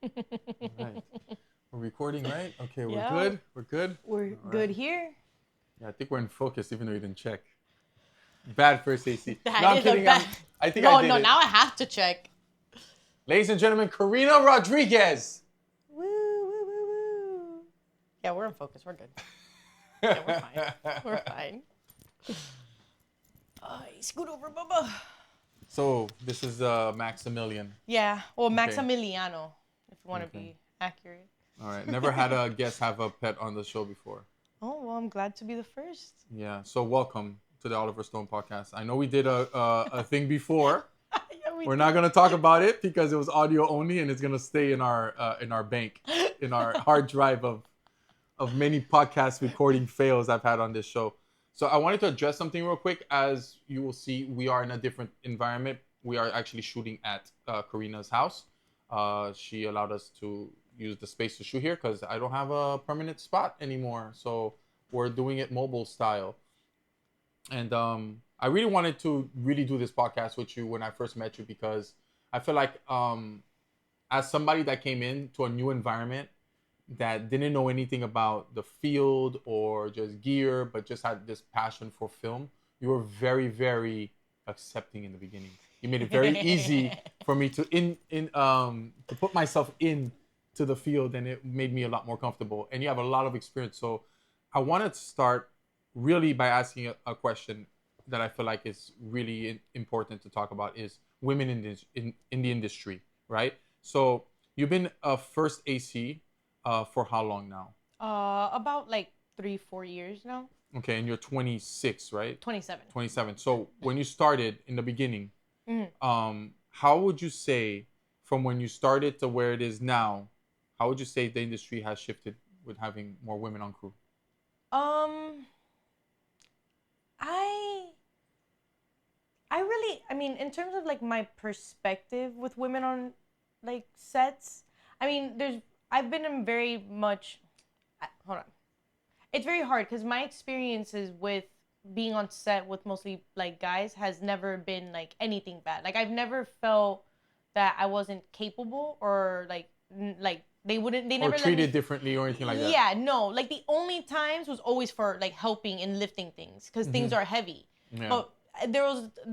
All right. We're recording, right? Okay, we're Yeah. good. We're good. We're All good right. here. Yeah, I think we're in focus, even though you didn't check. Bad first AC. That No, I'm is a kidding. bad- I think no, I did it. now I have to check. Ladies and gentlemen, Karina Rodriguez. Woo, woo, woo, woo. Yeah, we're in focus. We're good. Yeah, we're fine. We're fine. Scoot over, Bubba. So this is Maximilian. Yeah, well, Okay. Maximiliano, if you want to Okay. be accurate. All right. Never had a guest have a pet on the show before. Oh, well, I'm glad to be the first. Yeah. So welcome to the Oliver Stone podcast. I know we did a thing before. Yeah, We're not gonna talk about it because it was audio only, and it's gonna stay in our bank, in our hard drive of many podcast recording fails I've had on this show. So I wanted to address something real quick. As you will see, we are in a different environment. We are actually shooting at Karina's house. She allowed us to use the space to shoot here because I don't have a permanent spot anymore. So we're doing it mobile style. And I really wanted to really do this podcast with you when I first met you because I feel like as somebody that came into a new environment that didn't know anything about the field or just gear, but just had this passion for film, you were very, very accepting in the beginning. You made it very easy for me to to put myself in to the field, and it made me a lot more comfortable. And you have a lot of experience. So I wanted to start really by asking a question that I feel like is really important to talk about is women in the industry, right? So you've been a first AC for how long now? About like 3-4 years now. Okay, and you're 26, right? 27. 27. So when you started in the beginning, how would you say from when you started to where it is now, how would you say the industry has shifted with having more women on crew? I mean, in terms of like my perspective with women on like sets, I mean, I've been in very much, hold on. It's very hard because my experiences with being on set with mostly like guys has never been like anything bad. Like I've never felt that I wasn't capable or like they never Or let treated me differently or anything like that? Yeah, no. Like the only times was always for like helping and lifting things because things are heavy. Yeah. But there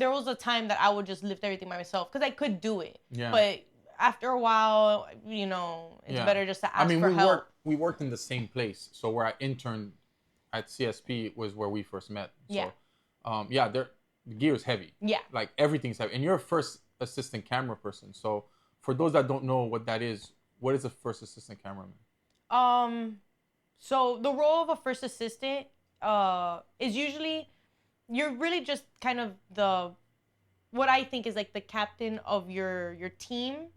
was a time that I would just lift everything by myself because I could do it. Yeah. But after a while, it's better just to ask for help. We worked in the same place. So where I interned at CSP was where we first met. So, Yeah. the gear is heavy. Yeah. Like everything's heavy. And you're a first assistant camera person. So for those that don't know what that is, what is a first assistant cameraman? So the role of a first assistant is usually you're really just kind of what I think is like the captain of your team.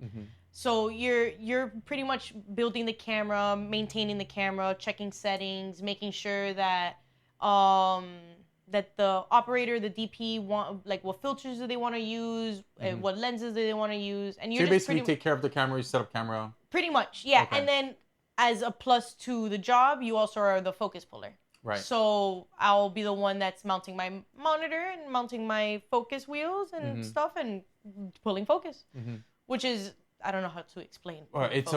So you're pretty much building the camera, maintaining the camera, checking settings, making sure that that the operator, the DP want like what filters do they want to use, what lenses do they want to use, and So you basically take care of the camera, you set up camera. Pretty much, yeah. Okay. And then as a plus to the job, you also are the focus puller. Right. So I'll be the one that's mounting my monitor and mounting my focus wheels and stuff and pulling focus, which is, I don't know how to explain. It's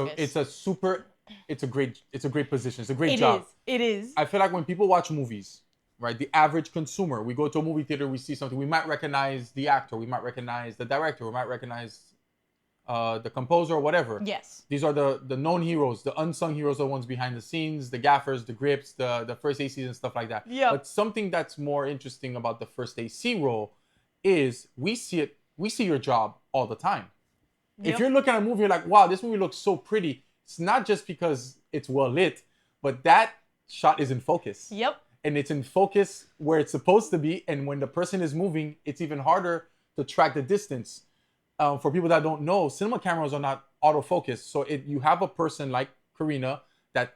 a great position. It's a great job. It is. I feel like when people watch movies, right, the average consumer, we go to a movie theater, we see something, we might recognize the actor, we might recognize the director, we might recognize the composer or whatever. Yes. These are the known heroes, the unsung heroes, the ones behind the scenes, the gaffers, the grips, the first ACs and stuff like that. Yeah. But something that's more interesting about the first AC role is we see your job all the time. Yep. If you're looking at a movie, you're like, wow, this movie looks so pretty. It's not just because it's well lit, but that shot is in focus. Yep. And it's in focus where it's supposed to be. And when the person is moving, it's even harder to track the distance. For people that don't know, cinema cameras are not autofocus. So you have a person like Karina that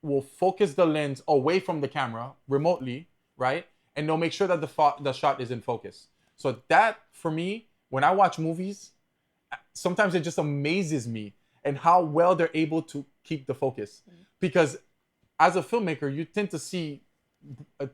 will focus the lens away from the camera remotely, right? And they'll make sure that the shot is in focus. So that, for me, when I watch movies, sometimes it just amazes me and how well they're able to keep the focus. Because as a filmmaker, you tend to see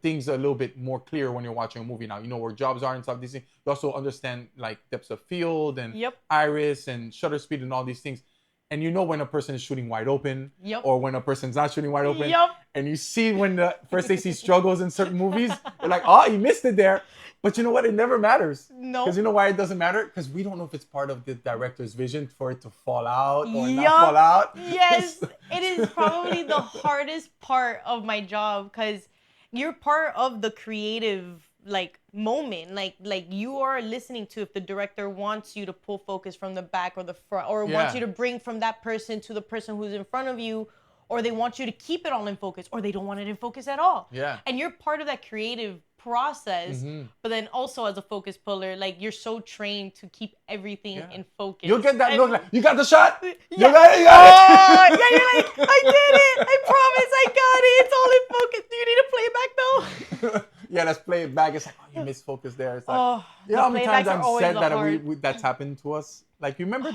things a little bit more clear when you're watching a movie now. You know where jobs are and stuff. These things. You also understand like depths of field and Yep. iris and shutter speed and all these things. And you know when a person is shooting wide open, Yep. or when a person's not shooting wide open. Yep. And you see when the first they see struggles in certain movies, you're like, oh, he missed it there. But you know what? It never matters. No. Because you know why it doesn't matter? Because we don't know if it's part of the director's vision for it to fall out or Yup. not fall out. Yes, it is probably the hardest part of my job because you're part of the creative like moment. Like you are listening to if the director wants you to pull focus from the back or the front, or wants you to bring from that person to the person who's in front of you, or they want you to keep it all in focus, or they don't want it in focus at all. Yeah. And you're part of that creative process, but then also as a focus puller, like you're so trained to keep everything in focus. You'll get that look like, you got the shot? Yeah. You got it? You got it? Yeah, you're like, I did it. I promise I got it. It's all in focus. Do you need to play it back though? Yeah, let's play it back. It's like, oh, you missed focus there. It's like, Oh, you know how many times playbacks are I've always said the that hard. that's happened to us? Like, you remember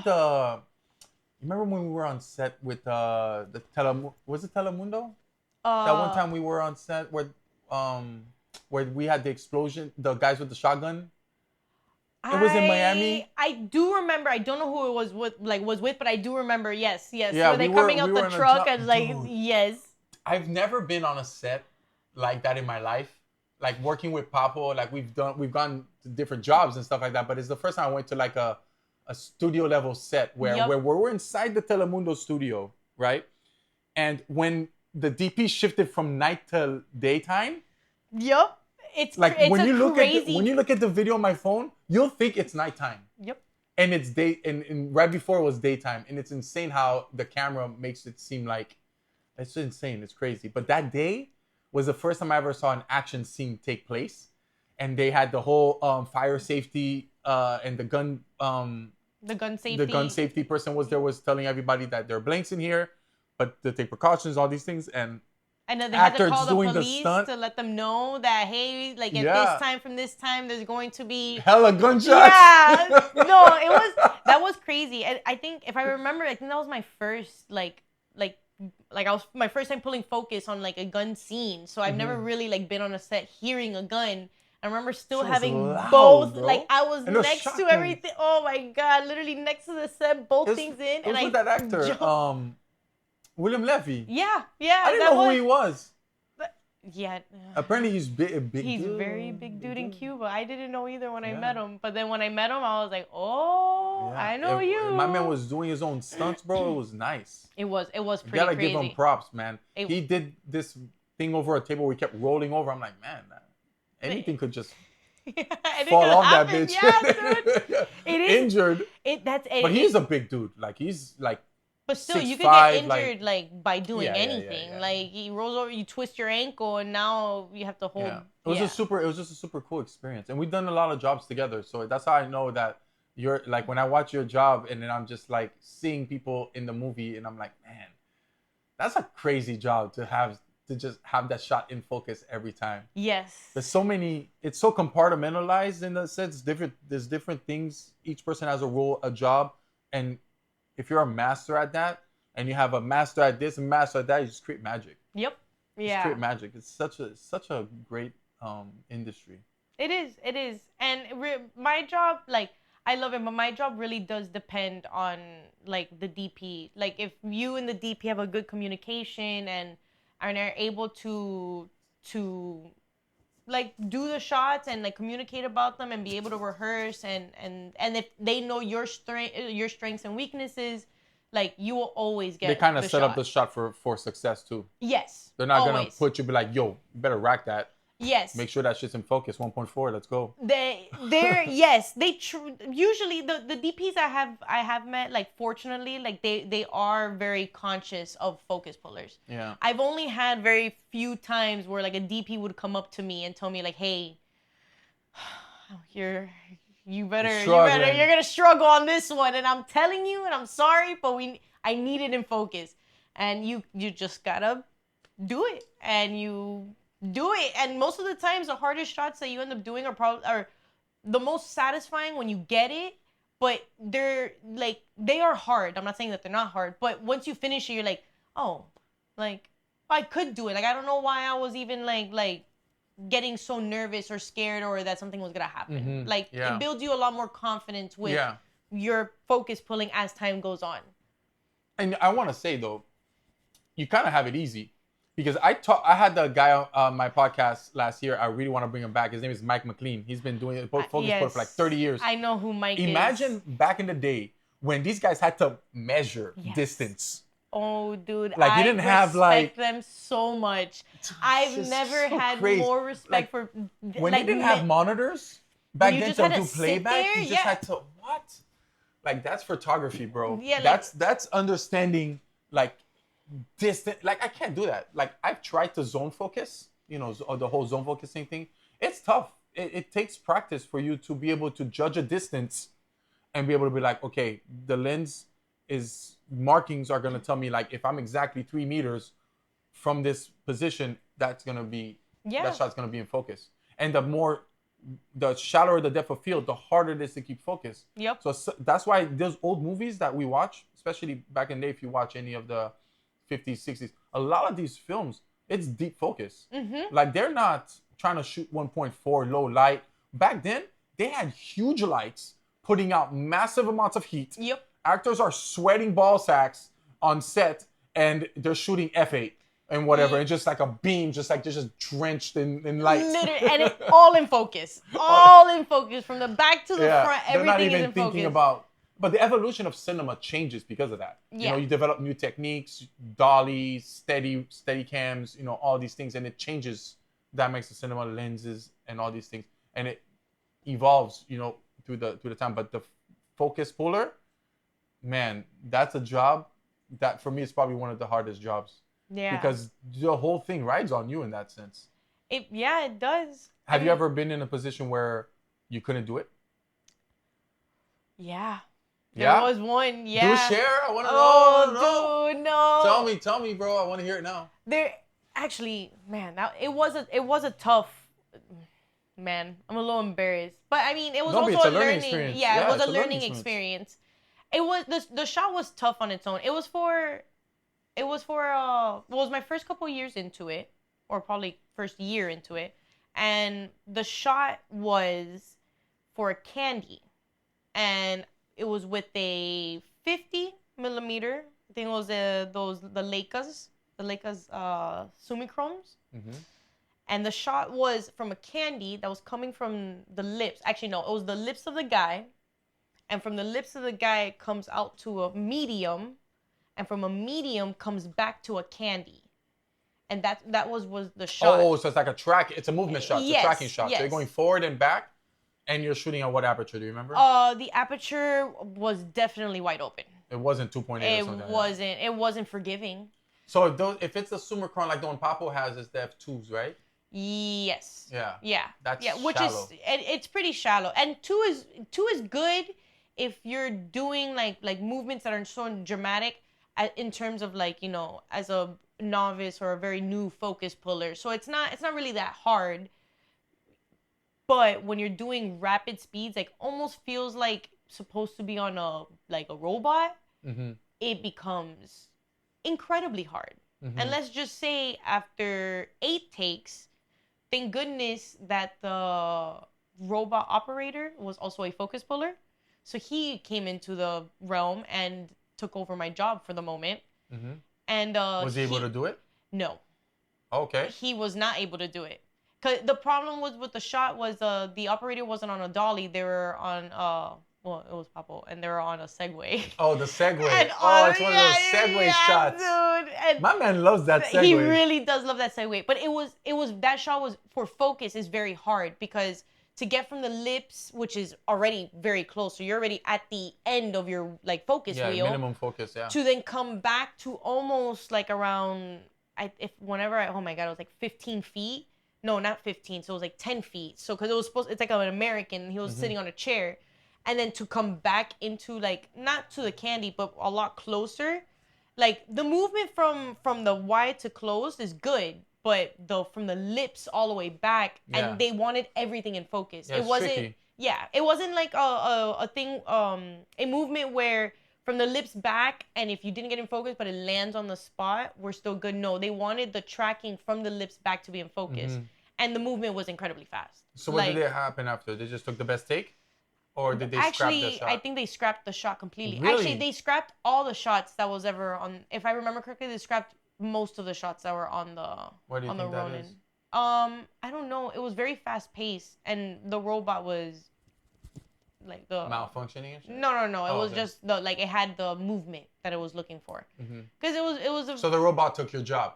when we were on set with the was it Telemundo? That one time we were on set where we had the explosion, the guys with the shotgun. It was in Miami. I do remember. I don't know who it was with, but I do remember. Yes. Yeah, where they coming out the in a truck job- and like, Dude, yes. I've never been on a set like that in my life. Like working with Papo, like we've gone to different jobs and stuff like that. But it's the first time I went to like a studio level set where we're inside the Telemundo studio, right? And when the DP shifted from night to daytime, Yep. It's like it's when a you look crazy... when you look at the video on my phone, you'll think it's nighttime. Yep. And it's and right before it was daytime. And it's insane how the camera makes it seem like it's insane. It's crazy. But that day was the first time I ever saw an action scene take place. And they had the whole fire safety and the gun safety person was telling everybody that there are blanks in here, but to take precautions, all these things. And then they had to actors call the doing the police stunt. to let them know that, hey, like at this time from this time, there's going to be hella gunshots. Yeah, no, that was crazy. And I think if I remember, I think that was my first I was my first time pulling focus on like a gun scene. So I've never really like been on a set hearing a gun. I remember still having loud, both. bro. Like I was And it was next shotguns. to everything. Oh my god, literally next to the set, both things in. It was with that actor, William Levy. Yeah. I didn't know who he was. Yeah. Apparently he's big. He's dude. very big dude in Cuba. I didn't know either when I met him. But then when I met him, I was like, oh, I know you. My man was doing his own stunts, bro. It was nice. It was pretty You gotta crazy. give him props, man. He did this thing over a table where he kept rolling over. I'm like, man, anything could just fall off that bitch. Yeah, dude. It is injured. But he's a big dude. Like he's like. But still, you could 6'5", get injured like by doing anything. Yeah. Like he rolls over, you twist your ankle, and now you have to hold. Yeah. It was just a super cool experience, and we've done a lot of jobs together. So that's how I know that you're like when I watch your job, and then I'm just like seeing people in the movie, and I'm like, man, that's a crazy job to just have that shot in focus every time. Yes. There's so many. It's so compartmentalized in the sense. There's different things. Each person has a role, a job, and if you're a master at that, and you have a master at this and master at that, you just create magic. Yep. Yeah. Just create magic. It's such a great industry. It is, and my job, like I love it, but my job really does depend on like the DP. Like if you and the DP have a good communication and are able to like do the shots and like communicate about them and be able to rehearse and if they know your strengths and weaknesses, like you will always get. They kind of the set shot. up the shot for success too. Yes. They're not always. gonna put you be like, yo, you better rack that. Yes. Make sure that shit's in focus. 1.4. Let's go. Usually the DPs I have met, like fortunately, like they are very conscious of focus pullers. Yeah. I've only had very few times where like a DP would come up to me and tell me like, hey, you're gonna struggle on this one, and I'm telling you, and I'm sorry, but I need it in focus, and you just gotta do it, and you do it. And most of the times the hardest shots that you end up doing are the most satisfying when you get it, but they are hard. I'm not saying that they're not hard, but once you finish it, you're like, oh, like I could do it. Like I don't know why I was even like getting so nervous or scared or that something was gonna happen. Like Yeah. it builds you a lot more confidence with your focus pulling as time goes on. And I want to say though, you kind of have it easy, because I had the guy on my podcast last year. I really want to bring him back. His name is Mike McLean. He's been doing focus puller for like 30 years. I know who Mike is. Imagine back in the day when these guys had to measure distance. Oh, dude, like you didn't have like them so much. I've never had more respect like, for when they didn't have monitors back then to do playback. You just had to what? Like that's photography, bro. Yeah, that's understanding like distant. Like I can't do that. Like I've tried to zone focus. You know, the whole zone focusing thing. It's tough. It takes practice for you to be able to judge a distance and be able to be like, okay, the lens is markings are going to tell me like if I'm exactly 3 meters from this position, that's going to be that shot's going to be in focus. And the shallower the depth of field, the harder it is to keep focus. Yep. So that's why those old movies that we watch, especially back in the day, if you watch any of the 50s, 60s, a lot of these films, it's deep focus. Like they're not trying to shoot 1.4 low light. Back then, they had huge lights putting out massive amounts of heat. Yep. Actors are sweating ball sacks on set and they're shooting F8 and whatever. And just like a beam, just like they're just drenched in light. Literally, and it's all in focus. All in focus from the back to the front. Everything is in focus. They're not even thinking about. But the evolution of cinema changes because of that. You know, you develop new techniques, dollies, steady cams, you know, all these things, and it changes. That makes the cinema lenses and all these things, and it evolves, you know, through the time. But the focus puller, man, that's a job that for me is probably one of the hardest jobs. Yeah. Because the whole thing rides on you in that sense. It does. Have you ever been in a position where you couldn't do it? Yeah. There was one, Do share. I want to know. Oh, dude, no. Tell me, bro. I want to hear it now. There, actually, man, it was a tough. Man, I'm a little embarrassed, but I mean, it was also a learning experience. Yeah, it was a learning experience. It was the shot was tough on its own. It was my first couple years into it, or probably first year into it, and the shot was for a candy, and it was with a 50 millimeter. I think it was the Leicas Sumichromes. And the shot was from a candy that was coming from the lips. Actually, no, it was the lips of the guy. And from the lips of the guy, it comes out to a medium. And from a medium, comes back to a candy. And that was the shot. Oh, so it's like it's a movement shot. It's a tracking shot. Yes. So you're going forward and back. And you're shooting at what aperture? Do you remember? The aperture was definitely wide open. It wasn't 2.8 or something. It wasn't forgiving. So if it's a Summicron like the one Papo has, it's the F2s, right? Yes. Yeah. That's which shallow. It's pretty shallow. And two is good if you're doing like movements that are so dramatic in terms of like, you know, as a novice or a very new focus puller. So it's not really that hard. But when you're doing rapid speeds, like almost feels like supposed to be on a robot, it becomes incredibly hard. And let's just say after 8 takes, thank goodness that the robot operator was also a focus puller. So he came into the realm and took over my job for the moment. And was he able to do it? No. Okay. He was not able to do it. Cause the problem was with the shot was the operator wasn't on a dolly. They were on it was Papo, and they were on a Segway. Oh, the Segway. It's one of those Segway shots. Dude. And my man loves that Segway. He really does love that Segway. But it was that shot was for focus is very hard because to get from the lips, which is already very close, so you're already at the end of your like focus wheel. Minimum focus, to then come back to almost like around it was like 15 feet. No, not 15. So it was like 10 feet. So because it's like an American. He was sitting on a chair. And then to come back into like, not to the candy, but a lot closer. Like the movement from the wide to closed is good. But from the lips all the way back. And they wanted everything in focus. Yeah, it wasn't tricky. It wasn't like a thing, a movement where from the lips back, and if you didn't get in focus, but it lands on the spot, we're still good. No, they wanted the tracking from the lips back to be in focus. and the movement was incredibly fast. So what did it happen after? They just took the best take? Or did they scrap the shot? I think they scrapped the shot completely. Really? Actually, they scrapped all the shots that was ever on. If I remember correctly, they scrapped most of the shots that were on the What do you think Ronin. that is? I don't know. It was very fast paced, and the robot was like the malfunctioning and shit? No. It was just the it had the movement that it was looking for. Because it was So the robot took your job.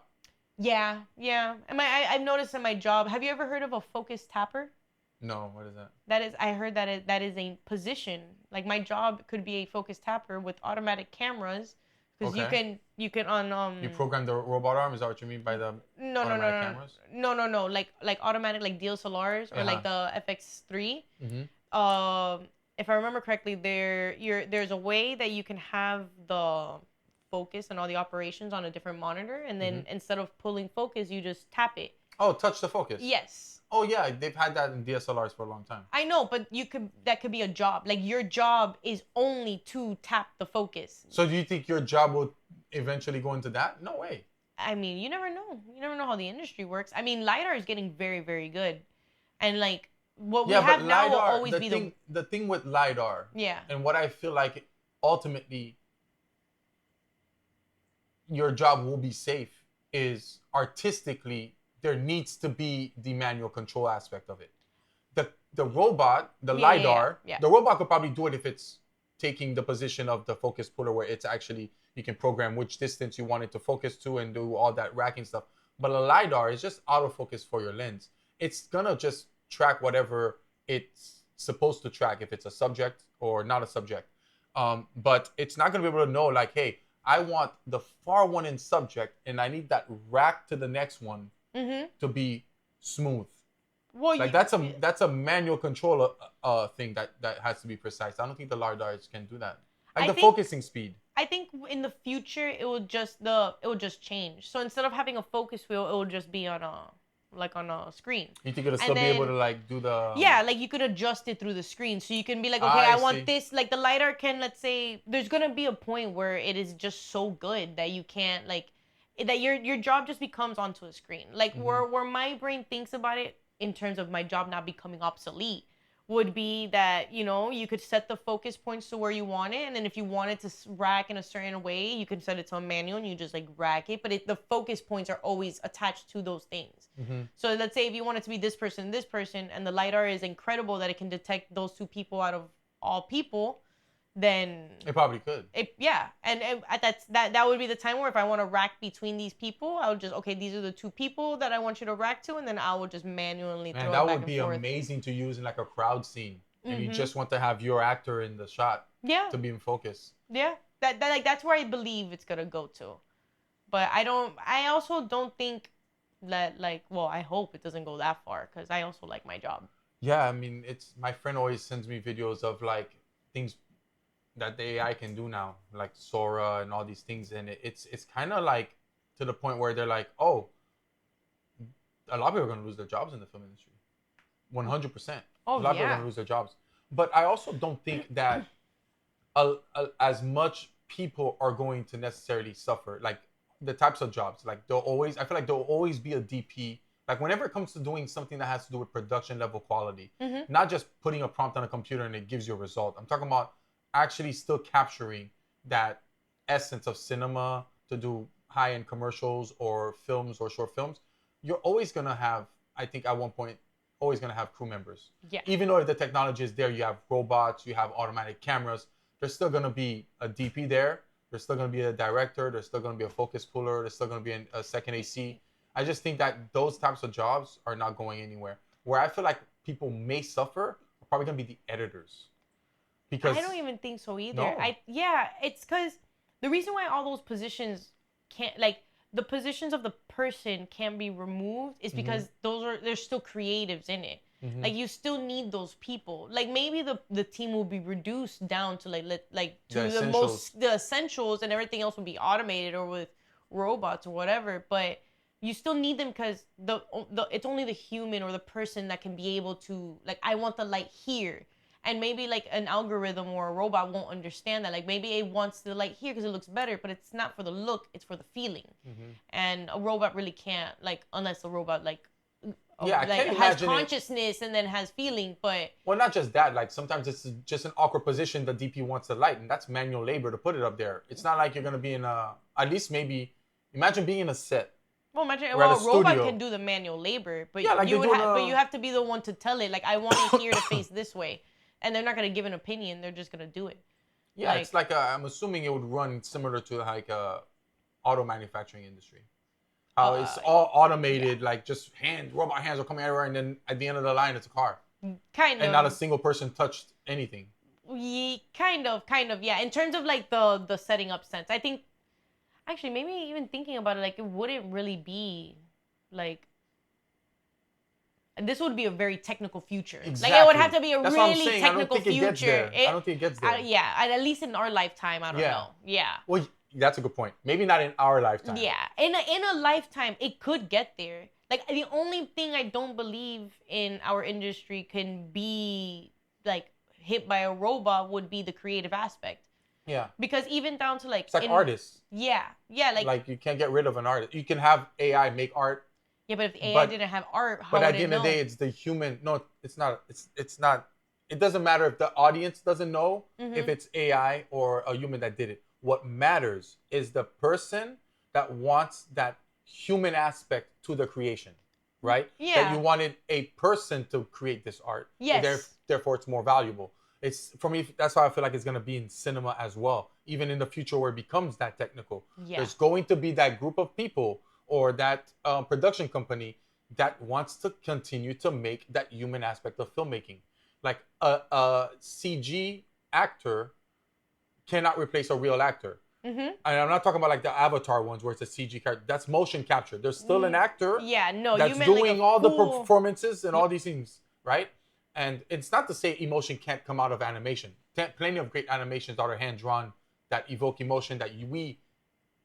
Yeah. And I've noticed in my job. Have you ever heard of a focus tapper? No, what is that? I heard that is a position. Like my job could be a focus tapper with automatic cameras, because you can on You program the robot arm. Is that what you mean by the automatic cameras? No. Like automatic like DSLRs or like the FX3. If I remember correctly, there's a way that you can have the focus and all the operations on a different monitor, and then instead of pulling focus, you just tap it. Oh, touch the focus. Yes. Oh yeah, they've had that in DSLRs for a long time. I know, but that could be a job. Like your job is only to tap the focus. So do you think your job will eventually go into that? No way. I mean, you never know. You never know how the industry works. I mean, LiDAR is getting very, very good. And like what we have now will always be the thing with LiDAR. Yeah. And what I feel like ultimately your job will be safe is artistically there needs to be the manual control aspect of it. The robot, the LiDAR, the robot could probably do it if it's taking the position of the focus puller, where it's actually, you can program which distance you want it to focus to and do all that racking stuff. But a LiDAR is just autofocus for your lens. It's gonna just track whatever it's supposed to track, if it's a subject or not a subject. But it's not gonna be able to know like, hey, I want the far one in subject and I need that rack to the next one to be smooth. Well, like that's a manual control thing that has to be precise. I don't think the LiDARs can do that. Like focusing speed. I think in the future it will just change. So instead of having a focus wheel, it will just be on a screen. You think it'll still be able to like do the... Yeah, like you could adjust it through the screen. So you can be like, okay, I want this. Like the LiDAR can, let's say, there's going to be a point where it is just so good that you can't like, that your job just becomes onto a screen. Like where my brain thinks about it in terms of my job not becoming obsolete would be that, you know, you could set the focus points to where you want it. And then if you want it to rack in a certain way, you can set it to a manual and you just like rack it. But the focus points are always attached to those things. So let's say if you want it to be this person, and the LiDAR is incredible that it can detect those two people out of all people, then it probably could. And that would be the time where if I want to rack between these people, I would just, okay, these are the two people that I want you to rack to, and then I would just manually throw it back and forth. That would be amazing to use in like a crowd scene, and you just want to have your actor in the shot to be in focus. Yeah, that's where I believe it's gonna go to, but I also don't think that I hope it doesn't go that far, because I also like my job. Yeah, I mean, my friend always sends me videos of like things that the AI can do now, like Sora and all these things, and it's kind of like to the point where they're like, oh, a lot of people are going to lose their jobs in the film industry, 100%. A lot of people are going to lose their jobs, but I also don't think that as much people are going to necessarily suffer. Like the types of jobs, like I feel like there'll always be a DP. Like whenever it comes to doing something that has to do with production level quality, not just putting a prompt on a computer and it gives you a result. I'm talking about actually still capturing that essence of cinema to do high-end commercials or films or short films. You're always going to have, I think at one point, always going to have crew members. Yeah. Even though the technology is there, you have robots, you have automatic cameras, there's still going to be a DP there. There's still going to be a director. There's still going to be a focus puller. There's still going to be a second AC. I just think that those types of jobs are not going anywhere. Where I feel like people may suffer are probably going to be the editors. Because I don't even think so either. No. It's because the reason why all those positions can't, like the positions of the person can be removed is because there's still creatives in it. Like you still need those people. Like maybe the team will be reduced down to the essentials, and everything else will be automated or with robots or whatever. But you still need them because it's only the human or the person that can be able to, like, I want the light here. And maybe like an algorithm or a robot won't understand that. Like maybe it wants the light here because it looks better, but it's not for the look, it's for the feeling. And a robot really can't, like, unless the robot like Yeah, I like can't has imagine consciousness and then has feeling, but well, not just that. Like sometimes it's just an awkward position the DP wants to light, and that's manual labor to put it up there. It's not like you're gonna be in a. At least maybe imagine being in a set. well, imagine Or at well, a a robot studio. can do the manual labor, but Yeah, like you they would do in but a- you have to be the one to tell it. Like I want it here to face this way, and they're not gonna give an opinion. They're just gonna do it. Yeah, it's like I'm assuming it would run similar to like auto manufacturing industry. How it's all automated, like just robot hands are coming everywhere, and then at the end of the line, it's a car, kind and of. not a single person touched anything. Kind of, yeah. In terms of like the setting up sense, I think actually maybe even thinking about it, like it wouldn't really be like this would be a very technical future. Exactly. Like it would have to be a That's what I'm really saying. I don't technical think it gets future. there. I don't think it gets there. Yeah, at least in our lifetime, I don't know. Yeah. Well, that's a good point. Maybe not in our lifetime. Yeah, in a lifetime, it could get there. Like the only thing I don't believe in our industry can be like hit by a robot would be the creative aspect. Yeah. Because even down to like it's like artists. Yeah, like you can't get rid of an artist. You can have AI make art. Yeah, but if the AI didn't have art, how would it know? But at the end of the day, it's the human. No, it's not. It's not. It doesn't matter if the audience doesn't know if it's AI or a human that did it. What matters is the person that wants that human aspect to the creation, right? Yeah. That you wanted a person to create this art. Yes. Therefore, it's more valuable. It's for me. That's why I feel like it's gonna be in cinema as well. Even in the future, where it becomes that technical, there's going to be that group of people or that production company that wants to continue to make that human aspect of filmmaking. Like a CG actor cannot replace a real actor. And I'm not talking about like the Avatar ones where it's a CG character. That's motion capture. There's still an actor that's doing all the performances and all these things, right? And it's not to say emotion can't come out of animation. Plenty of great animations that are hand-drawn that evoke emotion that we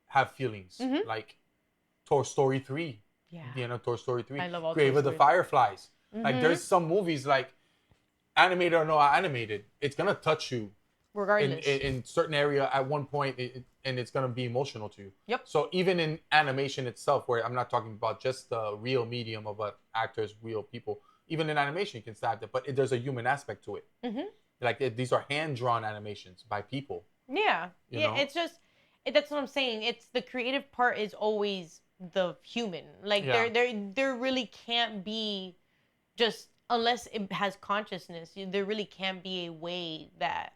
have feelings. Like Toy Story 3. Yeah. You know, Toy Story 3. I love all Grave Toy of the Story. Fireflies. Like there's some movies like animated or not animated, it's going to touch you. Regardless. In certain area at one point, and it's going to be emotional to you. Yep. So even in animation itself, where I'm not talking about just the real medium of actors, real people, even in animation you can stab it, but there's a human aspect to it. Like these are hand-drawn animations by people. Yeah. You know? It's just, that's what I'm saying. It's the creative part is always the human. Like there really can't be just, unless it has consciousness, there really can't be a way that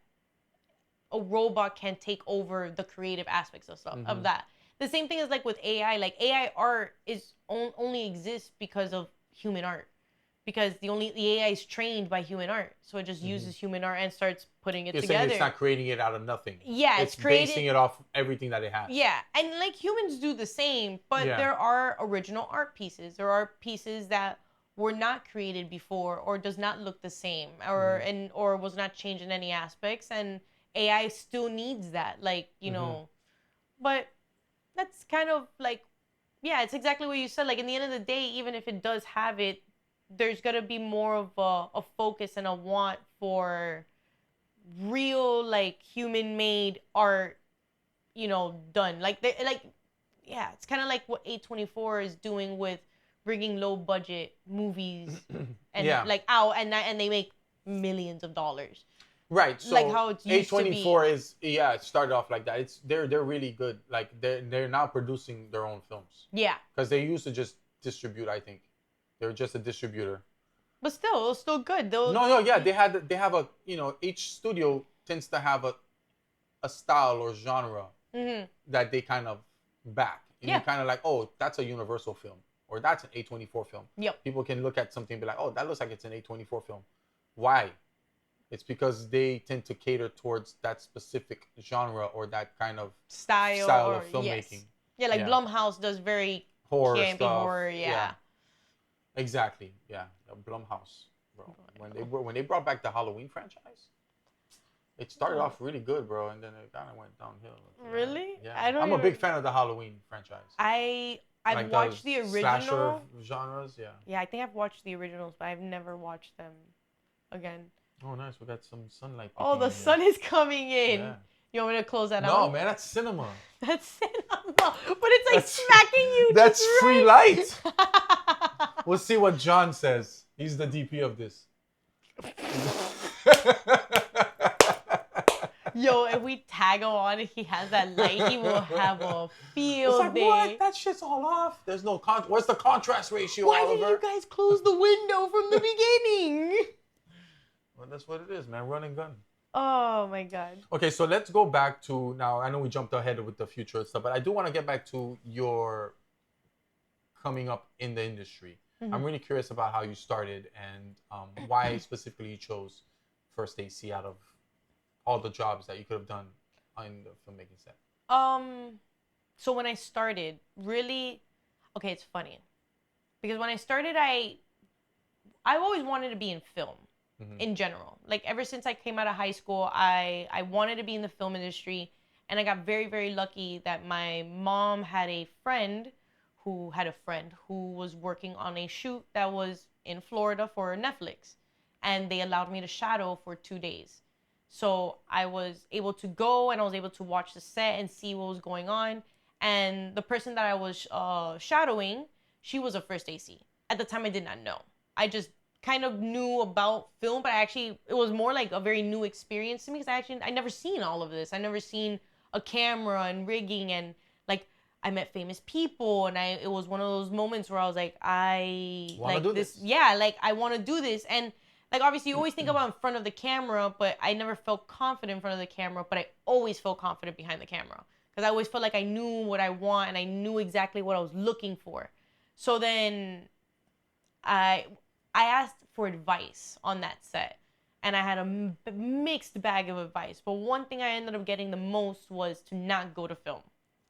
a robot can take over the creative aspects of stuff of that. The same thing is like with AI. Like AI art is only exists because of human art, because the AI is trained by human art, so it just uses human art and starts putting it You're together. saying it's not creating it out of nothing. Yeah, it's basing it off everything that it has. Yeah, and like humans do the same, but there are original art pieces. There are pieces that were not created before, or does not look the same, or was not changed in any aspects, and AI still needs that, like, you know, but that's kind of like, yeah, it's exactly what you said. Like, in the end of the day, even if it does have it, there's going to be more of a focus and a want for real, like, human-made art, you know, done. Like, yeah, it's kind of like what A24 is doing with bringing low-budget movies and, like, out, and they make millions of dollars. Right, so like how it's used A24 is it started off like that. They're really good. Like they're now producing their own films. Yeah. Because they used to just distribute. I think they were just a distributor. But still, it was still good. They have a each studio tends to have a style or genre that they kind of back. And you're kind of like, oh, that's a Universal film, or that's an A24 film. Yep. People can look at something and be like, oh, that looks like it's an A24 film. Why? It's because they tend to cater towards that specific genre or that kind of style of filmmaking. Yes. Yeah, like Blumhouse does very horror campy stuff. Horror, Exactly. Yeah, Blumhouse, bro. When they brought back the Halloween franchise, it started off really good, bro, and then it kind of went downhill. Really? Yeah. I'm a big fan of the Halloween franchise. I've like watched the original slasher genres. Yeah. Yeah, I think I've watched the originals, but I've never watched them again. Oh, nice. We got some sunlight. Oh, the sun is coming in. Yeah. You want me to close that out? No, man, that's cinema. That's cinema. But it's like smacking you. That's free light. We'll see what John says. He's the DP of this. Yo, if we tag him on and he has that light, he will have a field It's like, day. what? That shit's all off. There's no what's the contrast ratio, Why Oliver? didn't you guys close the window from the beginning? Well, that's what it is, man. Run and gun. Oh my god. Okay, so let's go back to now. I know we jumped ahead with the future and stuff, but I do want to get back to your coming up in the industry. I'm really curious about how you started and why specifically you chose First AC out of all the jobs that you could have done on the filmmaking set. So when I started, really, okay, it's funny because when I started, I always wanted to be in film. In general, like ever since I came out of high school, I wanted to be in the film industry, and I got very, very lucky that my mom had a friend who was working on a shoot that was in Florida for Netflix, and they allowed me to shadow for 2 days. So I was able to go and I was able to watch the set and see what was going on. And the person that I was shadowing, she was a first AC. At the time, I did not know. I just kind of knew about film, but it was more like a very new experience to me because I never seen all of this. I never seen a camera and rigging, and like I met famous people, and it was one of those moments where I was like, I want to do this. Yeah, like I want to do this. And like obviously you always think about in front of the camera, but I never felt confident in front of the camera, but I always felt confident behind the camera because I always felt like I knew what I want and I knew exactly what I was looking for. So then I asked for advice on that set, and I had a mixed bag of advice. But one thing I ended up getting the most was to not go to film,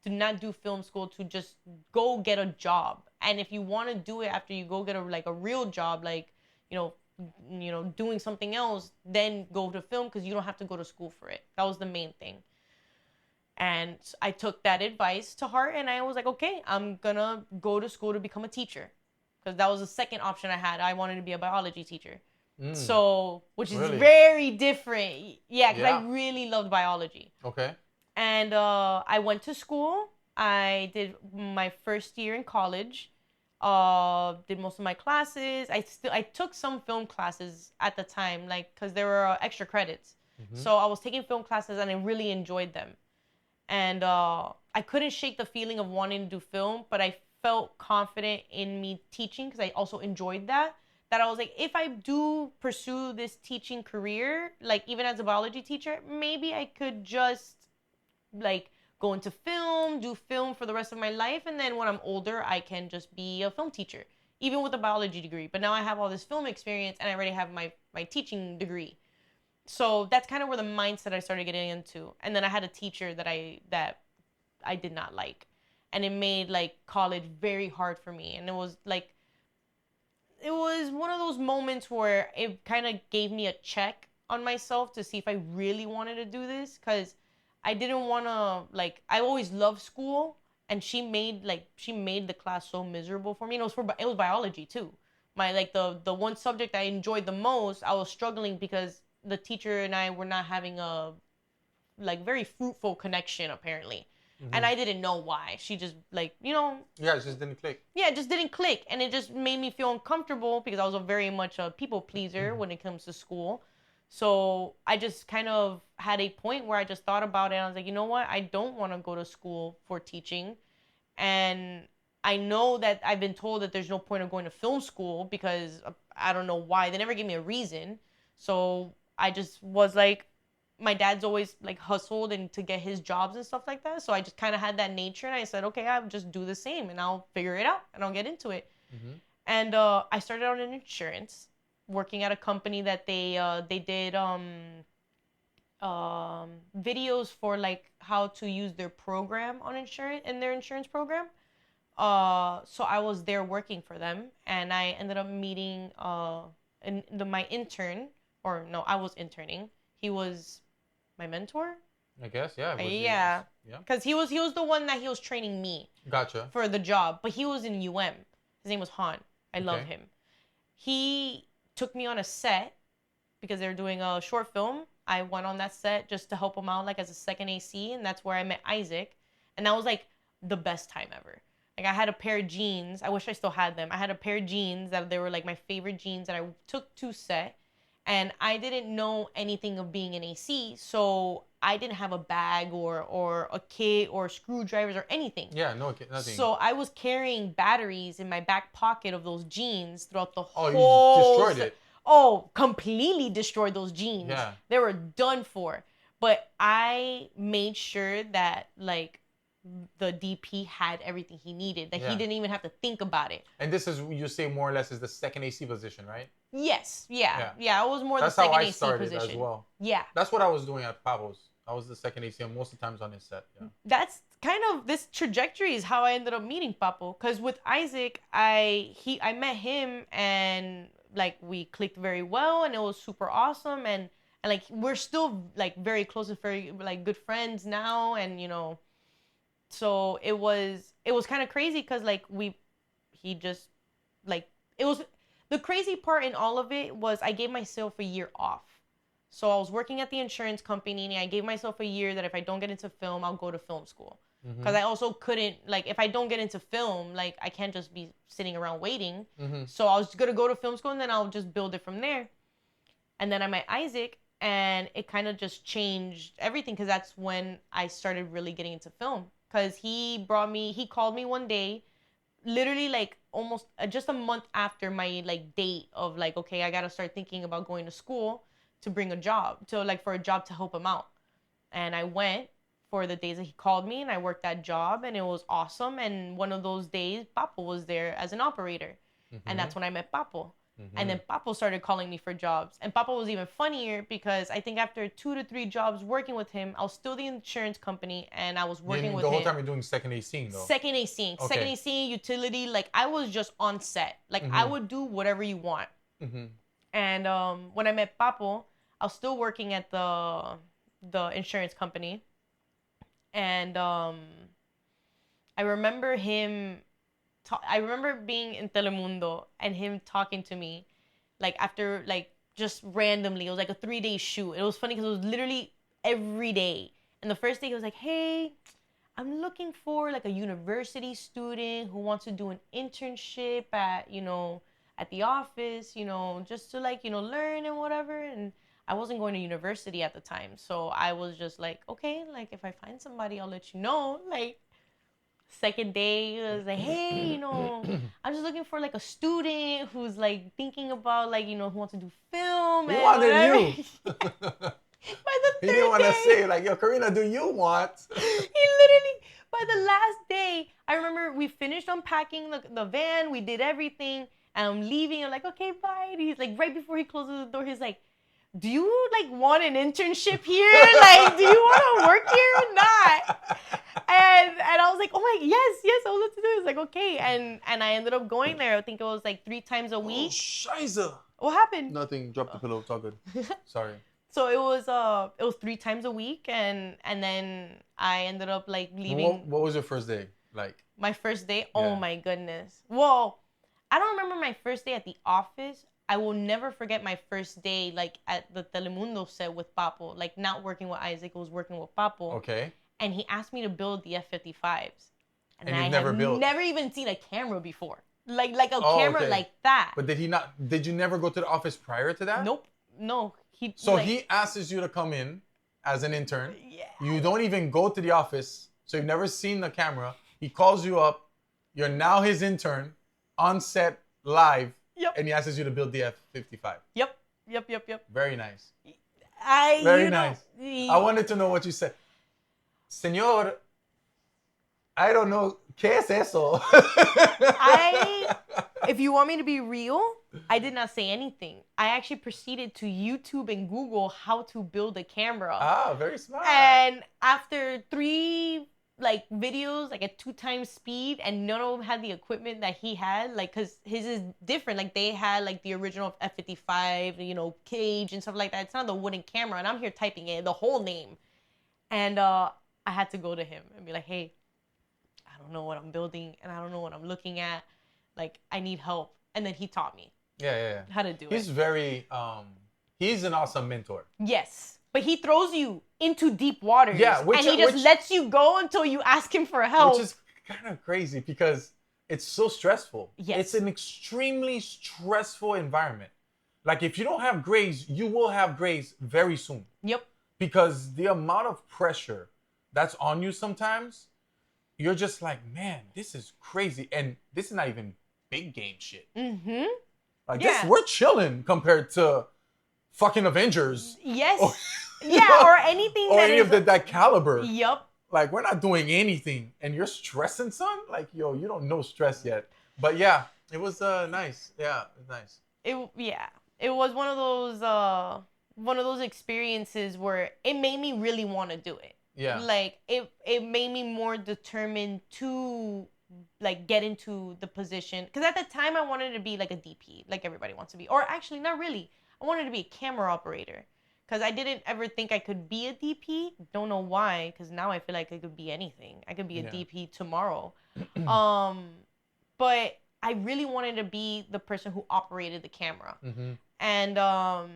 to not do film school, to just go get a job. And if you want to do it after you go get a real job, like, doing something else, then go to film because you don't have to go to school for it. That was the main thing. And I took that advice to heart, and I was like, okay, I'm gonna go to school to become a teacher. Because that was the second option I had. I wanted to be a biology teacher. So, which is very different. Yeah, because I really loved biology. Okay. And I went to school. I did my first year in college. Did most of my classes. I took some film classes at the time, like, because there were extra credits. So I was taking film classes, and I really enjoyed them. And I couldn't shake the feeling of wanting to do film, but I felt confident in me teaching because I also enjoyed that I was like, if I do pursue this teaching career, like even as a biology teacher, maybe I could just like go into film, do film for the rest of my life, and then when I'm older I can just be a film teacher, even with a biology degree. But now I have all this film experience and I already have my teaching degree. So that's kind of where the mindset I started getting into. And then I had a teacher that I did not like. And it made like college very hard for me. And it was one of those moments where it kind of gave me a check on myself to see if I really wanted to do this. Because I didn't want to, like, I always loved school. And she made the class so miserable for me. And it was biology too. The one subject I enjoyed the most, I was struggling because the teacher and I were not having a very fruitful connection apparently. And I didn't know why. She just Yeah, it just didn't click. Yeah, it just didn't click. And it just made me feel uncomfortable because I was very much a people pleaser when it comes to school. So I just kind of had a point where I just thought about it. And I was like, you know what? I don't want to go to school for teaching. And I know that I've been told that there's no point of going to film school because I don't know why. They never gave me a reason. So I just was like, my dad's always like hustled and to get his jobs and stuff like that. So I just kind of had that nature, and I said, okay, I'll just do the same and I'll figure it out and I'll get into it. And I started out in insurance, working at a company that they did videos for like how to use their program on insurance in their insurance program. So I was there working for them, and I ended up meeting my intern, or no, I was interning. He was my mentor, I guess. Yeah. Yeah. Because he was the one that he was training me. Gotcha. For the job, but he was in UM. His name was Han. I love him. He took me on a set because they were doing a short film. I went on that set just to help him out, like as a second AC, and that's where I met Isaac, and that was like the best time ever. Like I had a pair of jeans. I wish I still had them. I had a pair of jeans that they were like my favorite jeans that I took to set. And I didn't know anything of being an AC, so I didn't have a bag or a kit or screwdrivers or anything. Yeah, no, nothing. So I was carrying batteries in my back pocket of those jeans throughout the whole... Oh, you destroyed it. Oh, completely destroyed those jeans. Yeah. They were done for. But I made sure that, like, the DP had everything he needed, that he didn't even have to think about it. And this is, you say more or less, is the second AC position, right? Yes. Yeah. It was more That's the second how I AC started position. as well. Yeah. That's what I was doing at Pavo's. I was the second AC most of the times on his set. Yeah. That's kind of, this trajectory is how I ended up meeting Papo. Because with Isaac, I met him and like we clicked very well and it was super awesome. And like we're still like very close and very like good friends now. And you know, so it was kind of crazy because like he just like, it was, the crazy part in all of it was I gave myself a year off. So I was working at the insurance company and I gave myself a year that if I don't get into film, I'll go to film school. Because I also couldn't, like, if I don't get into film, like, I can't just be sitting around waiting. So I was going to go to film school and then I'll just build it from there. And then I met Isaac and it kind of just changed everything because that's when I started really getting into film. Because he called me one day, literally like almost just a month after my like date of like, okay, I got to start thinking about going to school to bring a job, for a job to help him out. And I went for the days that he called me and I worked that job and it was awesome. And one of those days, Papo was there as an operator. And that's when I met Papo. And then Papo started calling me for jobs. And Papo was even funnier because I think after 2 to 3 jobs working with him, I was still the insurance company and I was working with him. The whole time you're doing second AC though? Second AC. Okay. Second AC, utility. Like I was just on set. Like I would do whatever you want. And when I met Papo, I was still working at the insurance company. And I remember him... I remember being in Telemundo and him talking to me, like after like just randomly. It was like a 3-day shoot. It was funny because it was literally every day. And the first day he was like, "Hey, I'm looking for like a university student who wants to do an internship at the office, just to like learn and whatever." And I wasn't going to university at the time, so I was just like, okay, like if I find somebody, I'll let you know, like. Second day, it was like, hey, I'm just looking for like a student who's like thinking about like, who wants to do film. He wanted whatever. you. He didn't want to say like, yo, Karina, do you want? He literally, by the last day, I remember we finished unpacking the van. We did everything. And I'm leaving. I'm like, okay, bye. And he's like, right before he closes the door, he's like, do you like want an internship here? Like, do you want to work here or not? And I was like, oh my, yes, I would love to do it. It's like, okay. And I ended up going there. I think it was like 3 times a week. Oh, scheiße. What happened? Nothing. Drop the pillow. It's all good. Sorry. So it was 3 times a week. And then I ended up like leaving. What was your first day like? My first day? Yeah. Oh my goodness. Well, I don't remember my first day at the office. I will never forget my first day, like, at the Telemundo set with Papo. Like, not working with Isaac, I was working with Papo. Okay. And he asked me to build the F-55s. And I had never even seen a camera before. Like a camera like that. But did you never go to the office prior to that? Nope. No. He asks you to come in as an intern. Yeah. You don't even go to the office, so you've never seen the camera. He calls you up. You're now his intern, on set, live. Yep. And he asks you to build the F-55. Yep. Very nice. Very nice. I wanted to know what you said. Señor, I don't know. ¿Qué es eso? If you want me to be real, I did not say anything. I actually proceeded to YouTube and Google how to build a camera. Ah, very smart. And after 3 like videos like at 2 times speed, and none of them had the equipment that he had, like, because his is different. Like they had like the original F-55 cage and stuff like that. It's not the wooden camera, and I'm here typing it the whole name. And I had to go to him and be like, hey, I don't know what I'm building and I don't know what I'm looking at, like I need help. And then he taught me how to do it. He's very he's an awesome mentor. Yes. But he throws you into deep waters. Yeah, and he just lets you go until you ask him for help. Which is kind of crazy because it's so stressful. Yes. It's an extremely stressful environment. Like if you don't have grades, you will have grades very soon. Yep. Because the amount of pressure that's on you sometimes, you're just like, man, this is crazy. And this is not even big game shit. Mm-hmm. Like Yeah. this, we're chilling compared to fucking Avengers. Yes. Or, yeah, or anything or that any is... of that caliber. Yep. Like we're not doing anything and you're stressing, son? Like, yo, you don't know stress yet. But yeah, it was nice. Yeah, it was nice. It was one of those experiences where it made me really want to do it. Yeah. Like it made me more determined to like get into the position, because at the time I wanted to be like a DP, like everybody wants to be, or actually not really. I wanted to be a camera operator because I didn't ever think I could be a DP. Don't know why, because now I feel like I could be anything. I could be a DP tomorrow. But I really wanted to be the person who operated the camera. Mm-hmm. And I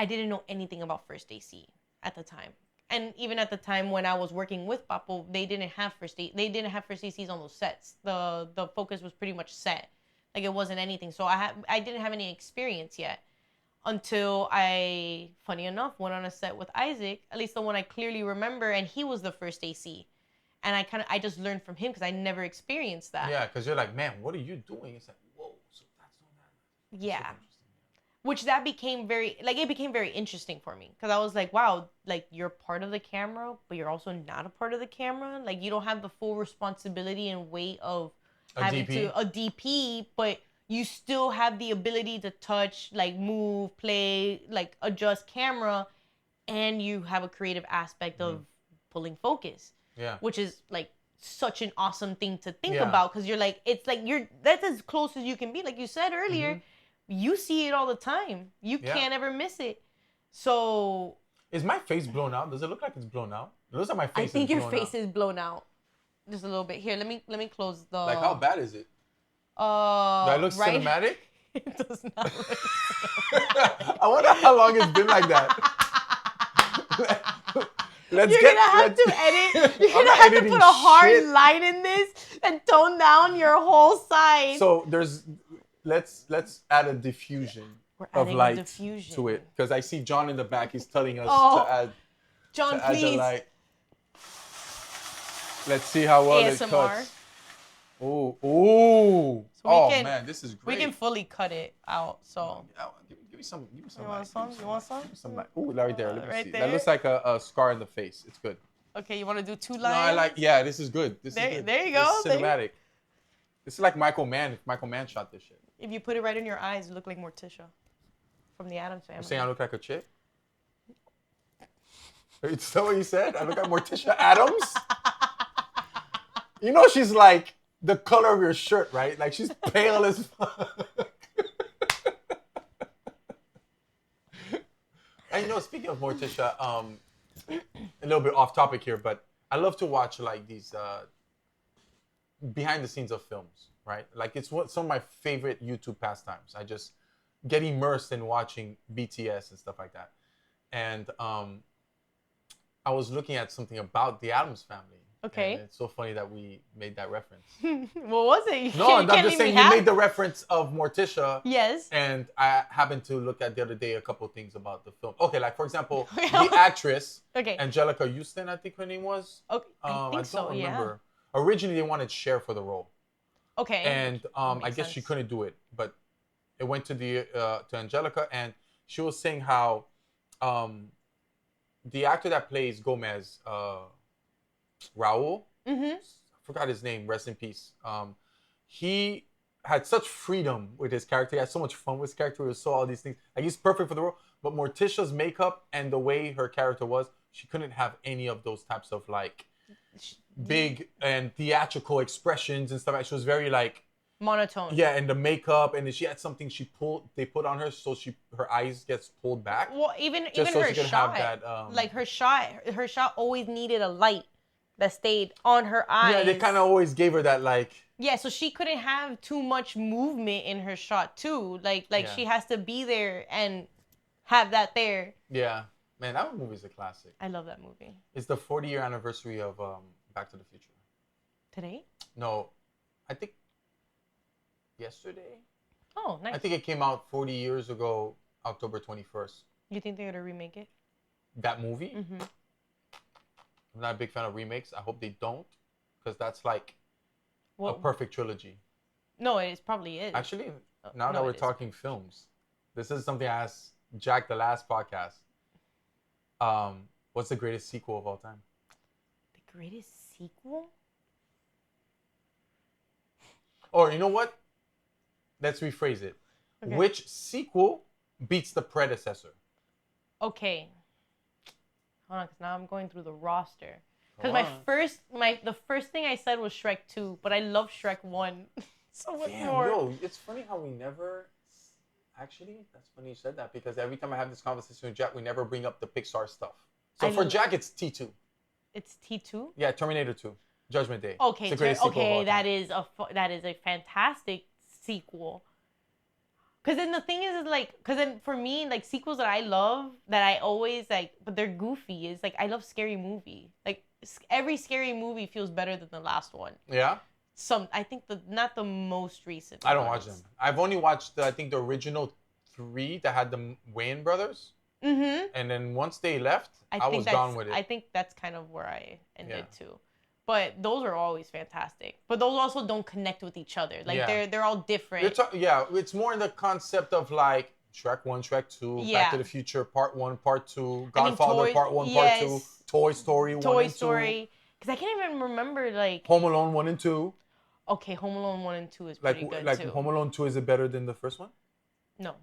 didn't know anything about first AC at the time. And even at the time when I was working with Papo, they didn't have first ACs on those sets. The focus was pretty much set. Like it wasn't anything. So I didn't have any experience yet until I, funny enough, went on a set with Isaac, at least the one I clearly remember, and he was the first AC. And I just learned from him because I never experienced that. Yeah, because you're like, man, what are you doing? It's like, whoa, so that's not that. Yeah. So which that became it became very interesting for me, because I was like, wow, like you're part of the camera, but you're also not a part of the camera. Like you don't have the full responsibility and weight of having a DP, but you still have the ability to touch, like move, play, like adjust camera, and you have a creative aspect of pulling focus. Yeah. Which is like such an awesome thing to think about, because you're like, it's like that's as close as you can be. Like you said earlier, you see it all the time. You can't ever miss it. So is my face blown out? Does it look like it's blown out? It looks like my face is blown out. I think your face is blown out. Just a little bit. Here, let me close the... Like how bad is it? Do I look cinematic? It does not look I wonder how long it's been like that. You're gonna have to put a hard line in this and tone down your whole side. So let's add a diffusion of light to it, because I see John in the back. He's telling us to add. John, to please. Add the light. Let's see how well ASMR. it cuts. Oh, man, this is great. We can fully cut it out. So. Give me some. You want some? You want some? Some light. Ooh, right there. Let me right see. there. That looks like a scar in the face. It's good. Okay, you want to do 2 lines? No, I like. Yeah, this is good. This is good. There you go. This is cinematic. This is like Michael Mann. If Michael Mann shot this shit. If you put it right in your eyes, you look like Morticia from the Addams Family. You're saying I look like a chick? Is that what you said? I look like Morticia Addams? You know she's like the color of your shirt, right? Like she's pale as fuck. And you know, speaking of Morticia, a little bit off topic here, but I love to watch like these behind the scenes of films, right? Like it's some of my favorite YouTube pastimes. I just get immersed in watching BTS and stuff like that. And I was looking at something about the Addams Family. Okay. And it's so funny that we made that reference. What was it? I'm just saying you made the reference of Morticia. Yes. And I happened to look at the other day a couple of things about the film. Okay, like for example, the actress, Angelica Houston, I think her name was. Okay, I think so, don't remember. Originally, they wanted Cher for the role. Okay. And I guess she couldn't do it, but it went to to Angelica, and she was saying how the actor that plays Gomez, Raul, I forgot his name, rest in peace. He had such freedom with his character. He had so much fun with his character. He was so all these things. Like he's perfect for the role. But Morticia's makeup and the way her character was, she couldn't have any of those types of like big and theatrical expressions and stuff. She was very like monotone. Yeah, and the makeup, and then she had something they put on her so her eyes gets pulled back. Well, even so her shot, have that, like her shot always needed a light that stayed on her eyes. Yeah, they kind of always gave her that like. Yeah, so she couldn't have too much movement in her shot too. Like she has to be there and have that there. Yeah, man, that movie's a classic. I love that movie. It's the 40-year anniversary of Back to the Future. Today? No, I think yesterday. Oh, nice. I think it came out 40 years ago, October 21st. You think they're gonna remake it? That movie? Mm-hmm. I'm not a big fan of remakes. I hope they don't, because that's like a Well, perfect trilogy. no, it is probably is. Actually, now no, that we're it is. talking films, this is something I asked Jack the last podcast. What's the greatest sequel of all time? The greatest sequel? Or you know what? Let's rephrase it. Okay. Which sequel beats the predecessor? Okay. Hold on, because now I'm going through the roster. Because Go on. the first thing I said was Shrek 2, but I love Shrek 1 so much Damn, more. yo, it's funny how we never. Actually, that's funny you said that, because every time I have this conversation with Jack, we never bring up the Pixar stuff. So for Jack, it's T2. It's T2? Yeah, Terminator 2, Judgment Day. Okay, It's the greatest sequel of all that time. that is a fantastic sequel. Because then the thing is like, because then for me, like sequels that I love, that I always like, but they're goofy, is like, I love Scary Movie. Like every Scary Movie feels better than the last one. Yeah? I think not the most recent I don't ones. watch them. I've only watched, I think, the original 3 that had the Wayans brothers. Mm-hmm. And then once they left, I was gone with it. I think that's kind of where I ended too. But those are always fantastic. But those also don't connect with each other. Like they're all different. It's more in the concept of like Shrek 1, Shrek 2, Back to the Future Part 1, Part 2, Godfather Part 1, Part 2, Toy Story 1 and 2. Toy Story. Because I can't even remember like Home Alone 1 and 2. Okay, Home Alone 1 and 2 is pretty good too. Home Alone 2, is it better than the first one? No.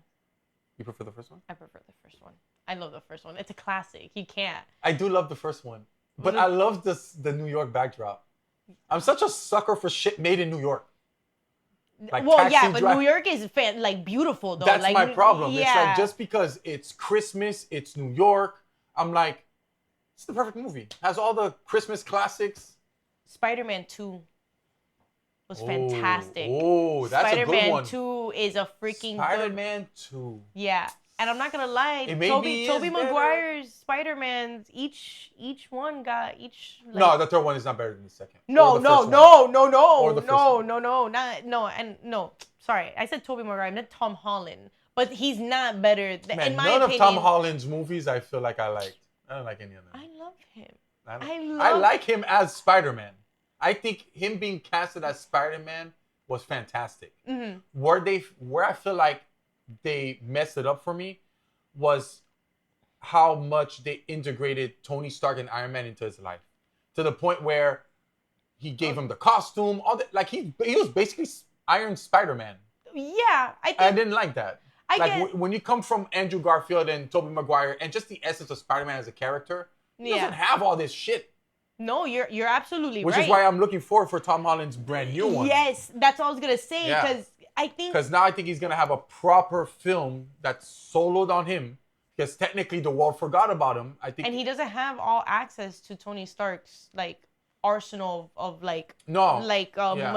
You prefer the first one? I prefer the first one. I love the first one. It's a classic. You can't. I do love the first one. But I love the New York backdrop. I'm such a sucker for shit made in New York. Like but New York is beautiful though. That's like, my problem. Yeah. It's like just because it's Christmas, it's New York, I'm like, it's the perfect movie. Has all the Christmas classics. Spider-Man 2 was fantastic. Oh, that's Spider-Man a good one. 2 is a freaking Spider-Man 2. Yeah. And I'm not gonna lie, Tobey Maguire's Spider-Mans, each one got each. Like, no, the third one is not better than the second. No. Sorry, I said Tobey Maguire. I meant Tom Holland, but he's not better. In my none opinion, of Tom Holland's movies I feel like I liked. I don't like any of them. I love him. I like him as Spider-Man. I think him being casted as Spider-Man was fantastic. Mm-hmm. Where I feel like they messed it up for me was how much they integrated Tony Stark and Iron Man into his life, to the point where he gave him the costume, all that. Like he was basically Iron Spider-Man. Yeah, I didn't like that. When you come from Andrew Garfield and Tobey Maguire and just the essence of Spider-Man as a character, he doesn't have all this shit. No, you're absolutely right. Which is why I'm looking forward for Tom Holland's brand new one. Yes, that's all I was gonna say, because Because now I think he's gonna have a proper film that's soloed on him. Because technically the world forgot about him. I think, and he doesn't have all access to Tony Stark's arsenal of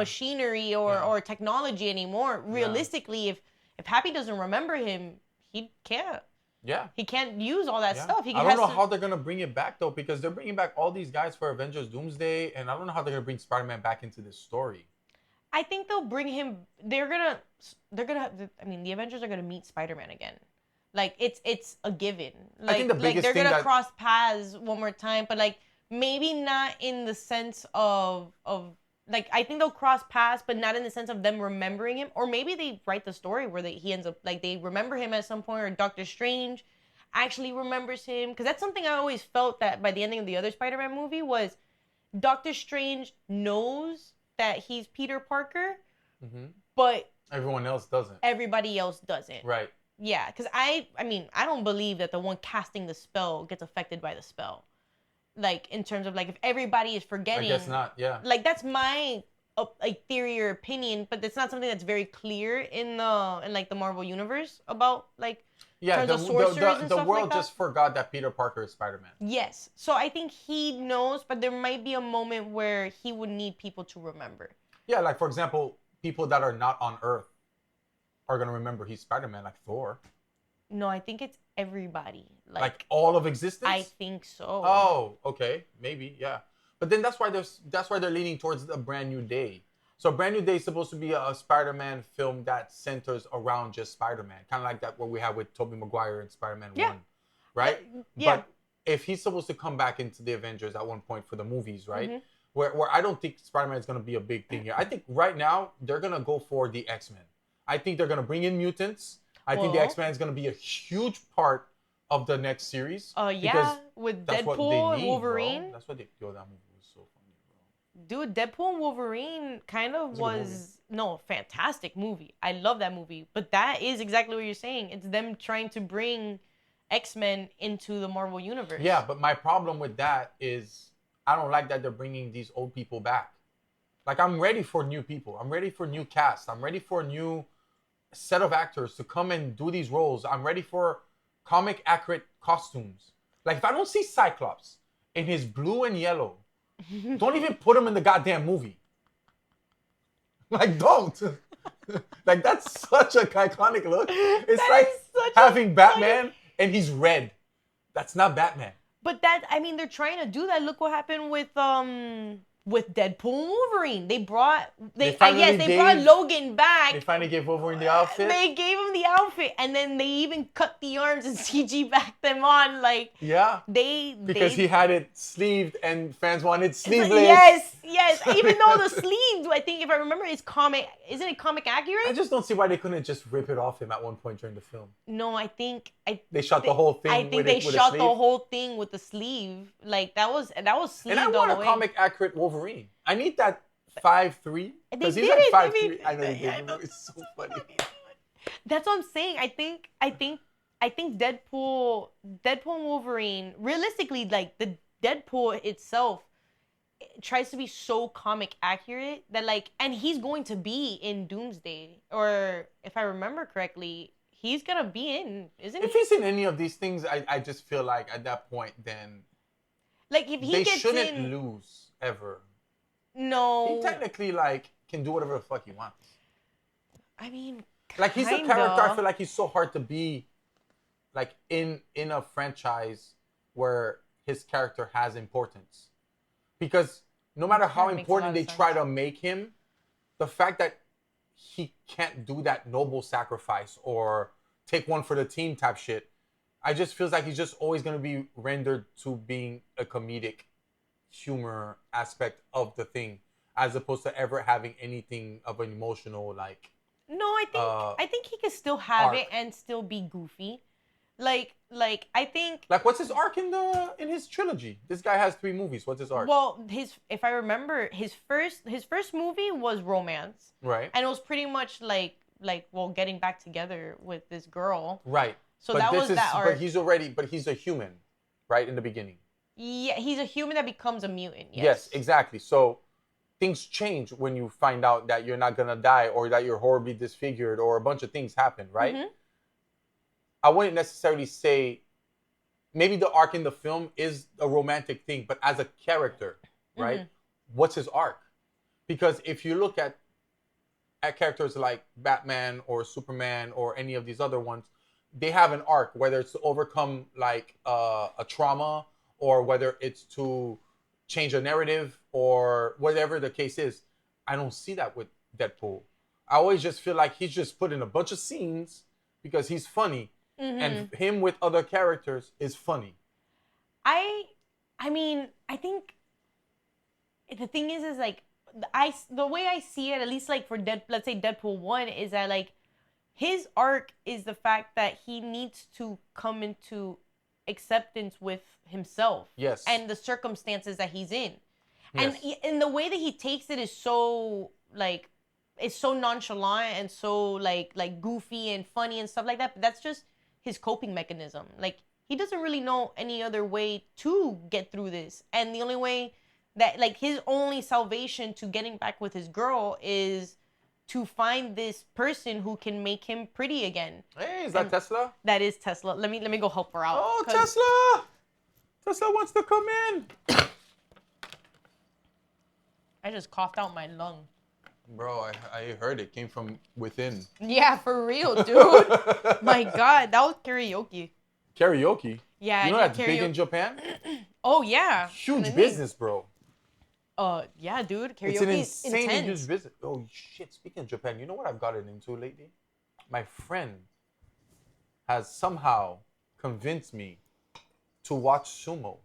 machinery or technology anymore. Realistically, if Happy doesn't remember him, he can't. Yeah. He can't use all that stuff. I don't know how they're gonna bring it back though, because they're bringing back all these guys for Avengers Doomsday, and I don't know how they're gonna bring Spider-Man back into this story. I think they'll bring him. They're gonna. I mean, the Avengers are gonna meet Spider-Man again. It's a given. I think the biggest they're thing gonna cross paths one more time, but maybe not in the sense of I think they'll cross paths, but not in the sense of them remembering him. Or maybe they write the story where he ends up they remember him at some point, or Doctor Strange actually remembers him, because that's something I always felt that by the ending of the other Spider-Man movie was Doctor Strange knows that he's Peter Parker, but everyone else doesn't. Everybody else doesn't. Right. Yeah, because I don't believe that the one casting the spell gets affected by the spell. In terms of if everybody is forgetting. I guess not. Yeah. That's my theory or opinion, but it's not something that's very clear in the Marvel universe about Yeah, the world just forgot that Peter Parker is Spider-Man. Yes. So I think he knows, but there might be a moment where he would need people to remember. Yeah, for example, people that are not on Earth are going to remember he's Spider-Man, like Thor. No, I think it's everybody. All of existence? I think so. Oh, okay. Maybe, yeah. But then that's why they're leaning towards a Brand New Day. So Brand New Day is supposed to be a Spider-Man film that centers around just Spider-Man, kind of like that what we have with Tobey Maguire and Spider-Man 1, right? Yeah. But if he's supposed to come back into the Avengers at one point for the movies, right? Where I don't think Spider-Man is going to be a big thing here. I think right now they're going to go for the X-Men. I think they're going to bring in mutants. I think the X-Men is going to be a huge part of the next series. With Deadpool and Wolverine. Bro. That's what that movie was so funny, bro. Dude, Deadpool and Wolverine kind of was fantastic movie. I love that movie. But that is exactly what you're saying. It's them trying to bring X-Men into the Marvel universe. Yeah, but my problem with that is I don't like that they're bringing these old people back. Like, I'm ready for new people. I'm ready for new cast. I'm ready for a new set of actors to come and do these roles. I'm ready for comic accurate costumes. Like, if I don't see Cyclops in his blue and yellow, don't even put him in the goddamn movie. Like, don't. Like, that's such an iconic look. It's like having Batman and he's red. That's not Batman. But they're trying to do that. Look what happened with Deadpool and Wolverine. They brought Logan back. They finally gave Wolverine the outfit. They gave him the outfit, and then they even cut the arms and CG backed them on. Like, because he had it sleeved and fans wanted sleeveless. Yes. Even though the sleeves, I think if I remember, isn't it comic accurate? I just don't see why they couldn't just rip it off him at one point during the film. No, I think they shot the whole thing. I think they shot the whole thing with the sleeve. Like, that was sleeved. And I want a comic accurate Wolverine. I need that 5'3". Because he's like 5'3". I know he did. It's so funny. That's what I'm saying. I think Deadpool and Wolverine, realistically, like, the Deadpool itself tries to be so comic accurate that, like, and he's going to be in Doomsday, or if I remember correctly, he's gonna be in, isn't he? If he's in any of these things, I just feel like at that point, then like if he they gets shouldn't lose ever. No, he technically like can do whatever the fuck he wants. I mean, like he's a character. I feel like he's so hard to be, like in a franchise where his character has importance, because no matter how important they try to make him, the fact that he can't do that noble sacrifice or take one for the team type shit, I just feels like he's just always going to be rendered to being a comedic humor aspect of the thing, as opposed to ever having anything of an emotional, like. No, I think he could still have arc. It and still be goofy. Like I think. Like, what's his arc in his trilogy? This guy has 3 movies. What's his arc? Well, if I remember, his first movie was romance. Right. And it was pretty much like getting back together with this girl. Right. So that was that arc. But he's a human, right, in the beginning. Yeah, he's a human that becomes a mutant. Yes, exactly. So things change when you find out that you're not gonna die, or that you're horribly disfigured, or a bunch of things happen, right? Mm-hmm. I wouldn't necessarily say, maybe the arc in the film is a romantic thing, but as a character, right? Mm-hmm. What's his arc? Because if you look at characters like Batman or Superman or any of these other ones, they have an arc, whether it's to overcome like a trauma, or whether it's to change a narrative, or whatever the case is. I don't see that with Deadpool. I always just feel like he's just put in a bunch of scenes because he's funny. Mm-hmm. And him with other characters is funny. I mean, I think the thing is like, the way I see it, at least like for let's say Deadpool 1, is that like his arc is the fact that he needs to come into acceptance with himself. Yes. And the circumstances that he's in. Yes. And the way that he takes it is so like, it's so nonchalant and so like goofy and funny and stuff like that. But that's just his coping mechanism. Like, he doesn't really know any other way to get through this. And the only way that, like, his only salvation to getting back with his girl is to find this person who can make him pretty again. Hey, is that Tesla? That is Tesla. Let me go help her out. Oh, Tesla! Tesla wants to come in. I just coughed out my lung. Bro, I heard it came from within. Yeah, for real, dude. My God, that was karaoke. Karaoke? Yeah, you know that's big in Japan? Oh, yeah. Huge business, bro. Yeah, dude. It's an Karaoke is insane huge intense. visit. Oh shit! Speaking of Japan, you know what I've gotten into lately? My friend has somehow convinced me to watch sumo,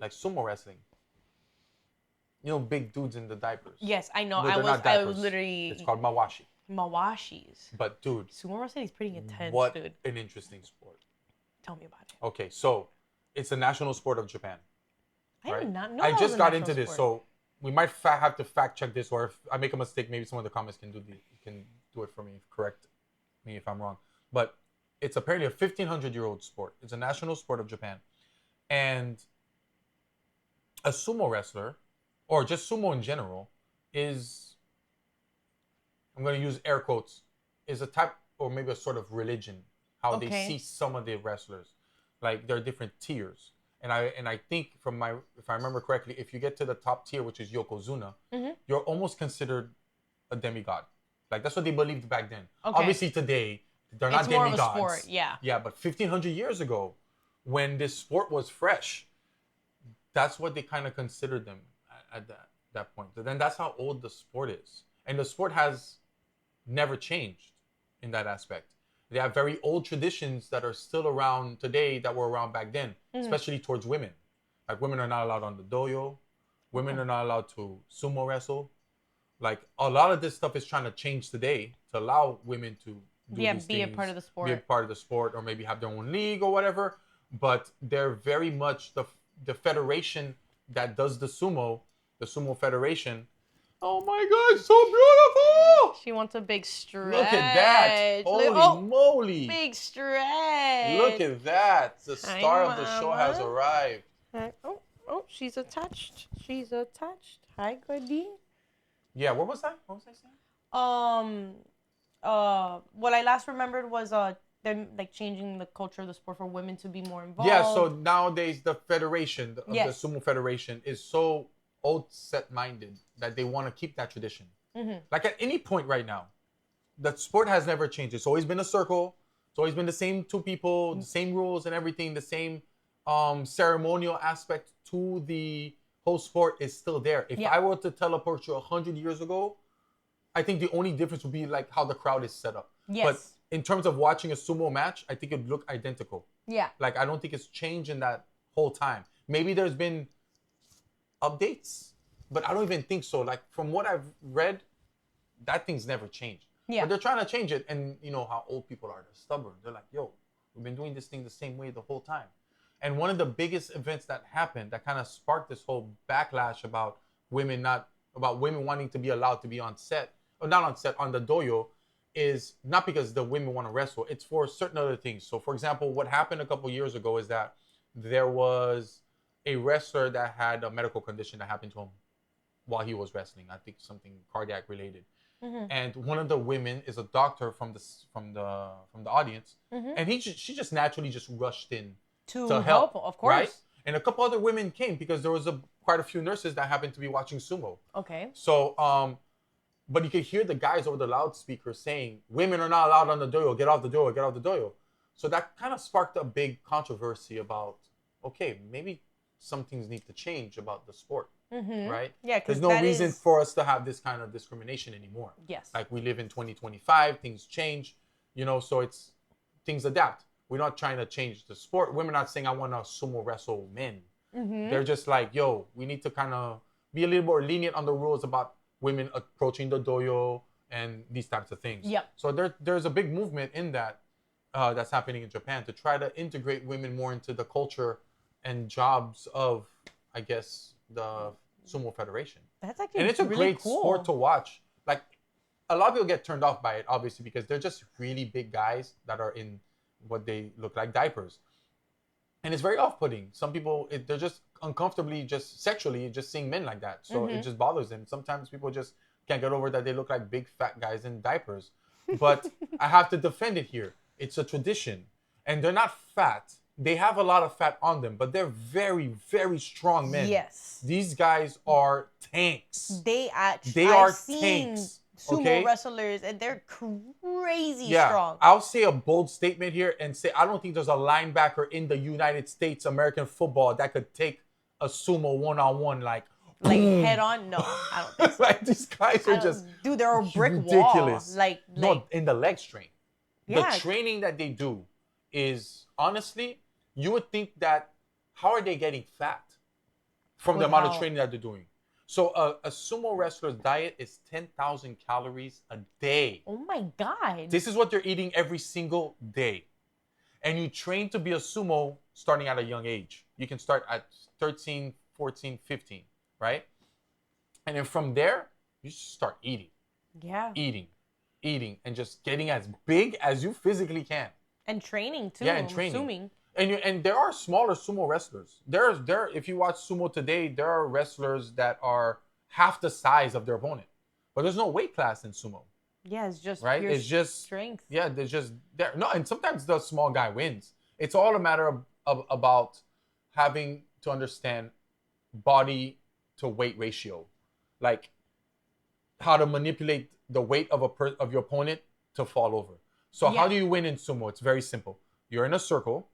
like sumo wrestling. You know, big dudes in the diapers. Yes, I know. No, they're not I diapers. was literally It's called mawashi. Mawashis. But dude, Sumo wrestling is pretty intense, what dude. an interesting sport. Tell me about it. Okay, so it's a national sport of Japan. I Right? did not know. I that was just a got national into this, sport. so we might have to fact check this, or if I make a mistake, maybe some of the comments can do it for me, correct me if I'm wrong. But it's apparently a 1,500-year-old sport. It's a national sport of Japan, and a sumo wrestler, or just sumo in general, is, I'm going to use air quotes, is a type or maybe a sort of religion. How they see some of the wrestlers, like there are different tiers. And I think if I remember correctly, if you get to the top tier, which is Yokozuna, you're almost considered a demigod. Like that's what they believed back then. Okay. Obviously today they're not It's more demigods. of a sport, yeah. Yeah, but 1,500 years ago, when this sport was fresh, that's what they kind of considered them at that point. So then that's how old the sport is, and the sport has never changed in that aspect. They have very old traditions that are still around today that were around back then, especially towards women. Like women are not allowed on the dojo. Women are not allowed to sumo wrestle. Like a lot of this stuff is trying to change today to allow women to do these be things, a part of the sport. be a part of the sport, or maybe have their own league or whatever. But they're very much the federation that does the sumo federation. Oh my God, so beautiful! She wants a big stretch. Look at that! Holy moly! Big stretch. Look at that! The star of the show has Mama. arrived. Oh, she's attached. She's attached. Hi, Goody. Yeah, what was that? What was I saying? What I last remembered was them like changing the culture of the sport for women to be more involved. Yeah, so nowadays the federation, the Yes. sumo federation, is so old set-minded that they want to keep that tradition. Like at any point right now, the sport has never changed. It's always been a circle. It's always been the same two people, the same rules and everything, the same ceremonial aspect to the whole sport is still there. If I were to teleport you 100 years ago, I think the only difference would be like how the crowd is set up. Yes. But in terms of watching a sumo match, I think it would look identical. Yeah. Like, I don't think it's changed in that whole time. Maybe there's been updates, but I don't even think so. Like, from what I've read, that thing's never changed. Yeah. But they're trying to change it, and you know how old people are. They're stubborn. They're like, yo, we've been doing this thing the same way the whole time. And one of the biggest events that happened that kind of sparked this whole backlash about women wanting to be allowed to be on set, or not on set, on the dojo, is not because the women want to wrestle. It's for certain other things. So, for example, what happened a couple years ago is that there was a wrestler that had a medical condition that happened to him while he was wrestling. I think something cardiac related. And one of the women is a doctor from the audience, and she just naturally just rushed in to help, of course. right? And a couple other women came because there was quite a few nurses that happened to be watching sumo. Okay. So, but you could hear the guys over the loudspeaker saying, "Women are not allowed on the dojo. Get off the dojo. Get off the dojo." So that kind of sparked a big controversy about, okay, maybe some things need to change about the sport, right? Yeah, there's no reason for us to have this kind of discrimination anymore. Yes. Like, we live in 2025, things change, so things adapt. We're not trying to change the sport. Women are not saying, I want to sumo wrestle men. They're just like, yo, we need to kind of be a little more lenient on the rules about women approaching the dojo and these types of things. Yeah. So there's a big movement in that's happening in Japan to try to integrate women more into the culture and jobs of, I guess, the sumo federation. That's actually And it's a really great cool. sport to watch. Like, a lot of people get turned off by it, obviously, because they're just really big guys that are in what they look like diapers. And it's very off-putting. Some people, they're just uncomfortably, just sexually, just seeing men like that. So it just bothers them. Sometimes people just can't get over that they look like big fat guys in diapers. But I have to defend it here. It's a tradition. And they're not fat. They have a lot of fat on them, but they're very, very strong men. Yes. These guys are tanks. They They are tanks. Sumo Okay? wrestlers, and they're crazy Yeah, strong. I'll say a bold statement here and say I don't think there's a linebacker in the United States, American football, that could take a sumo one-on-one like, like head on. No, I don't think so. Like these guys are just dude, they're a brick ridiculous. wall. Like No, in the leg strain. Yeah. The training that they do is honestly, you would think that how are they getting fat from the amount of training that they're doing? So a sumo wrestler's diet is 10,000 calories a day. Oh my God. This is what they're eating every single day. And you train to be a sumo starting at a young age. You can start at 13, 14, 15, right? And then from there, you just start eating. Yeah. Eating, and just getting as big as you physically can. And training too. Yeah, and training. Assuming. And there are smaller sumo wrestlers. There if you watch sumo today, there are wrestlers that are half the size of their opponent. But there's no weight class in sumo. Yeah, it's just right. Pure it's just strength. Yeah, there's just there. No, and sometimes the small guy wins. It's all a matter of about having to understand body to weight ratio, like how to manipulate the weight of of your opponent to fall over. So how do you win in sumo? It's very simple. You're in a circle.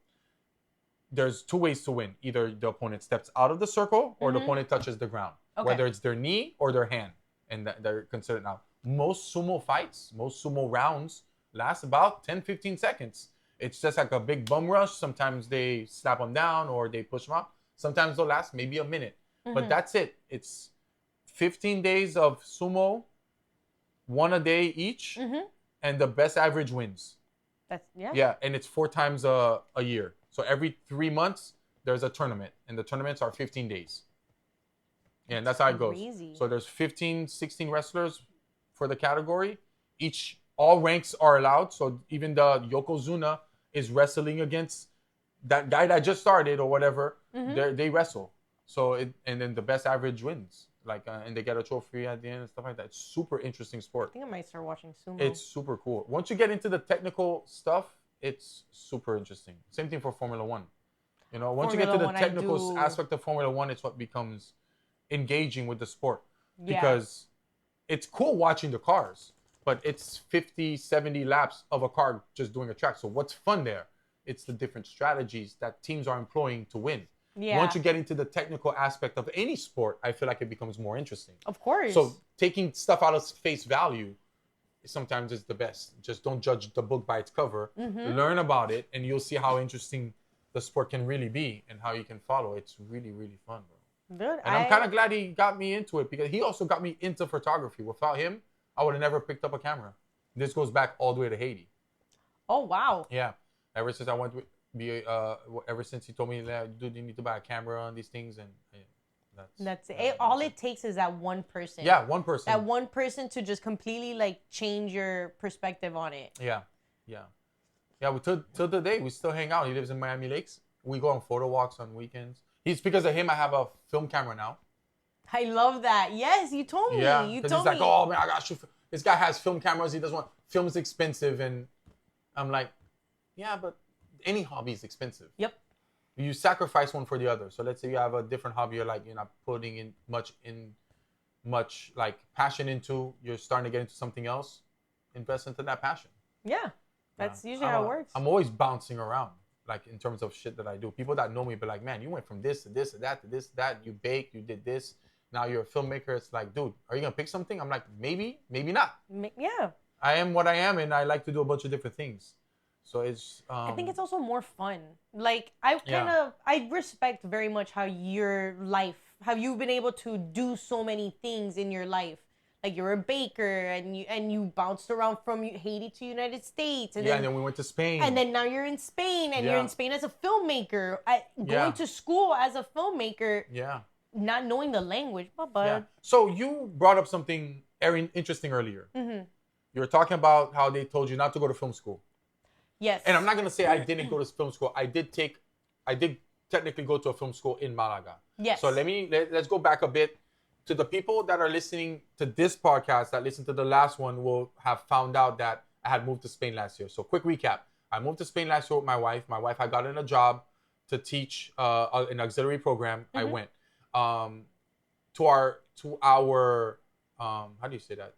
There's two ways to win. Either the opponent steps out of the circle or the opponent touches the ground, whether it's their knee or their hand, and they're considered now. Most sumo fights, most sumo rounds last about 10, 15 seconds. It's just like a big bum rush. Sometimes they slap them down or they push them up. Sometimes they'll last maybe a minute. But that's it. It's 15 days of sumo, one a day each, and the best average wins. Yeah, and it's 4 times a year. So every 3 months, there's a tournament, and the tournaments are 15 days. Yeah, and that's how it goes. So there's 15, 16 wrestlers for the category. All ranks are allowed. So even the Yokozuna is wrestling against that guy that just started or whatever. They wrestle. So and then the best average wins. And they get a trophy at the end and stuff like that. It's super interesting sport. I think I might start watching sumo. It's super cool. Once you get into the technical stuff, it's super interesting. Same thing for Formula One. Once you get to the technical aspect of Formula One, it's what becomes engaging with the sport. Because it's cool watching the cars, but it's 50, 70 laps of a car just doing a track. So what's fun there? It's the different strategies that teams are employing to win. Once you get into the technical aspect of any sport, I feel like it becomes more interesting. Of course. So taking stuff out of face value sometimes is the best. Just don't judge the book by its cover. Learn about it, and you'll see how interesting the sport can really be and how you can follow. It's really, really fun, bro. Dude, and I'm kind of glad he got me into it because he also got me into photography. Without him, I would have never picked up a camera. This goes back all the way to Haiti. Oh, wow. Yeah. Ever since I went to ever since he told me that, dude, you need to buy a camera on these things, and that's it. All it takes is that one person. Yeah, one person. That one person to just completely change your perspective on it. Yeah. Till the day we still hang out. He lives in Miami Lakes. We go on photo walks on weekends. Because of him, I have a film camera now. I love that. Yes, you told me. Yeah, you told me. He's like, oh man, I got you. This guy has film cameras. He doesn't want film's expensive, and I'm like, yeah, but any hobby is expensive. Yep. You sacrifice one for the other. So let's say you have a different hobby you're not putting in much passion into. You're starting to get into something else. Invest into that passion. Yeah, that's usually how it works. I'm always bouncing around, in terms of shit that I do. People that know me be like, man, you went from this to this to that to this to that. You baked, you did this. Now you're a filmmaker. It's like, dude, are you gonna pick something? I'm like, maybe not. Yeah. I am what I am, and I like to do a bunch of different things. So it's. I think it's also more fun. I respect very much how you've been able to do so many things in your life. Like you're a baker, and you bounced around from Haiti to United States, and then we went to Spain, and then now you're in Spain, and you're in Spain as a filmmaker, going to school as a filmmaker. Yeah. Not knowing the language, but. Yeah. So you brought up something very interesting earlier. You were talking about how they told you not to go to film school. Yes. And I'm not going to say I didn't go to film school. I did technically go to a film school in Malaga. Yes. So let's go back a bit. To the people that are listening to this podcast that listened to the last one will have found out that I had moved to Spain last year. So quick recap. I moved to Spain last year with my wife. My wife had gotten a job to teach an auxiliary program. I went to our how do you say that?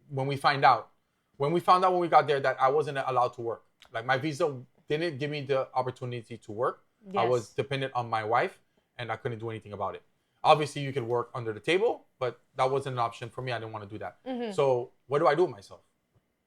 When we found out when we got there that I wasn't allowed to work. My visa didn't give me the opportunity to work. Yes. I was dependent on my wife, and I couldn't do anything about it. Obviously, you could work under the table, but that wasn't an option for me. I didn't want to do that. Mm-hmm. So what do I do with myself?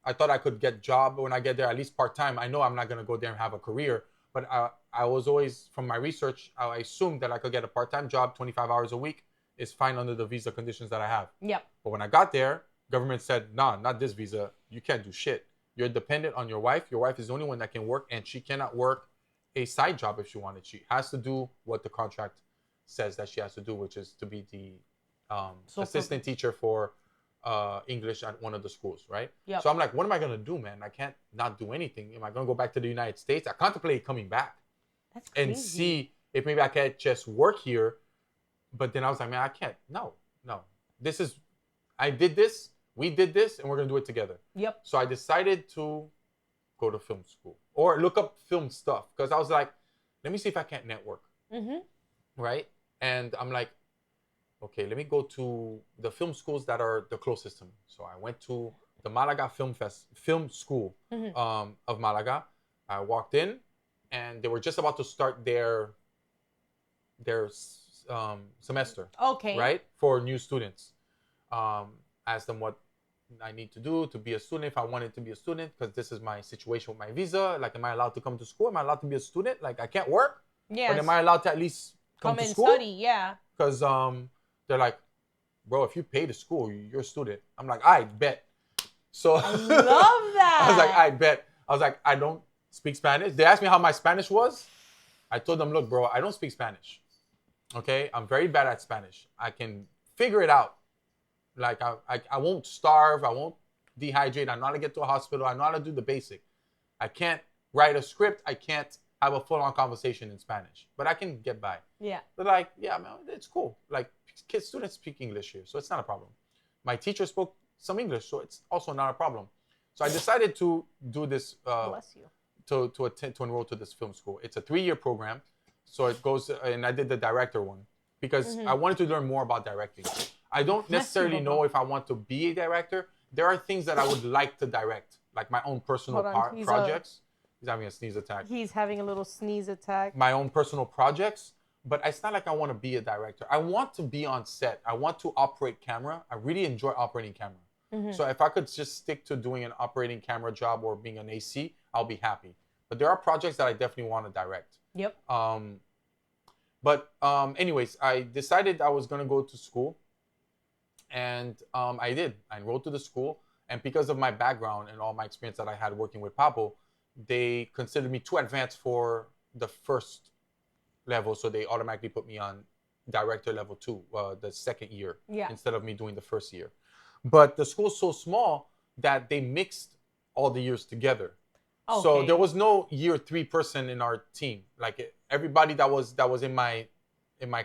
I thought I could get job when I get there, at least part-time. I know I'm not going to go there and have a career, but I was always, from my research, I assumed that I could get a part-time job, 25 hours a week is fine under the visa conditions that I have. Yep. But when I got there, government said, nah, not this visa. You can't do shit. You're dependent on your wife. Your wife is the only one that can work, and she cannot work a side job if she wanted. She has to do what the contract says that she has to do, which is to be the assistant teacher for English at one of the schools, right? Yep. So I'm like, what am I going to do, man? I can't not do anything. Am I going to go back to the United States? I contemplated coming back. That's crazy. And see if maybe I can just work here. But then I was like, man, I can't. No. I did this, we did this, and we're going to do it together. Yep. So I decided to go to film school or look up film stuff because I was like, let me see if I can't network. Mm-hmm. Right? And I'm like, okay, let me go to the film schools that are the closest to me. So I went to the Malaga Film School of Malaga. I walked in, and they were just about to start their semester. Okay. Right? For new students. Asked them what I need to do to be a student if I wanted to be a student because this is my situation with my visa. Like, am I allowed to come to school? Am I allowed to be a student? Like, I can't work. Yes. But am I allowed to at least come to and school? Study? Yeah. Because they're like, bro, if you pay the school, you're a student. I'm like, I bet. So I love that. I was like, I bet. I was like, I don't speak Spanish. They asked me how my Spanish was. I told them, look, bro, I don't speak Spanish. Okay, I'm very bad at Spanish. I can figure it out. Like, I won't starve. I won't dehydrate. I know how to get to a hospital. I know how to do the basic. I can't write a script. I can't have a full-on conversation in Spanish. But I can get by. Yeah. They're like, yeah, man, it's cool. Like, students speak English here, so it's not a problem. My teacher spoke some English, so it's also not a problem. So I decided to do this. Bless you. To enroll to this film school. It's a 3-year program. So it goes, and I did the director one because I wanted to learn more about directing. I don't necessarily know if I want to be a director. There are things that I would like to direct, like my own personal projects. He's having a sneeze attack. He's having a little sneeze attack. My own personal projects, but it's not like I want to be a director. I want to be on set. I want to operate camera. I really enjoy operating camera. Mm-hmm. So if I could just stick to doing an operating camera job or being an AC, I'll be happy. But there are projects that I definitely want to direct. Yep. Anyways, I decided I was going to go to school. And I did. I enrolled to the school. And because of my background and all my experience that I had working with Papo, they considered me too advanced for the first level. So they automatically put me on director level 2, the second year, instead of me doing the first year. But the school's so small that they mixed all the years together. Okay. So there was no year 3 person in our team. Like, everybody that was in my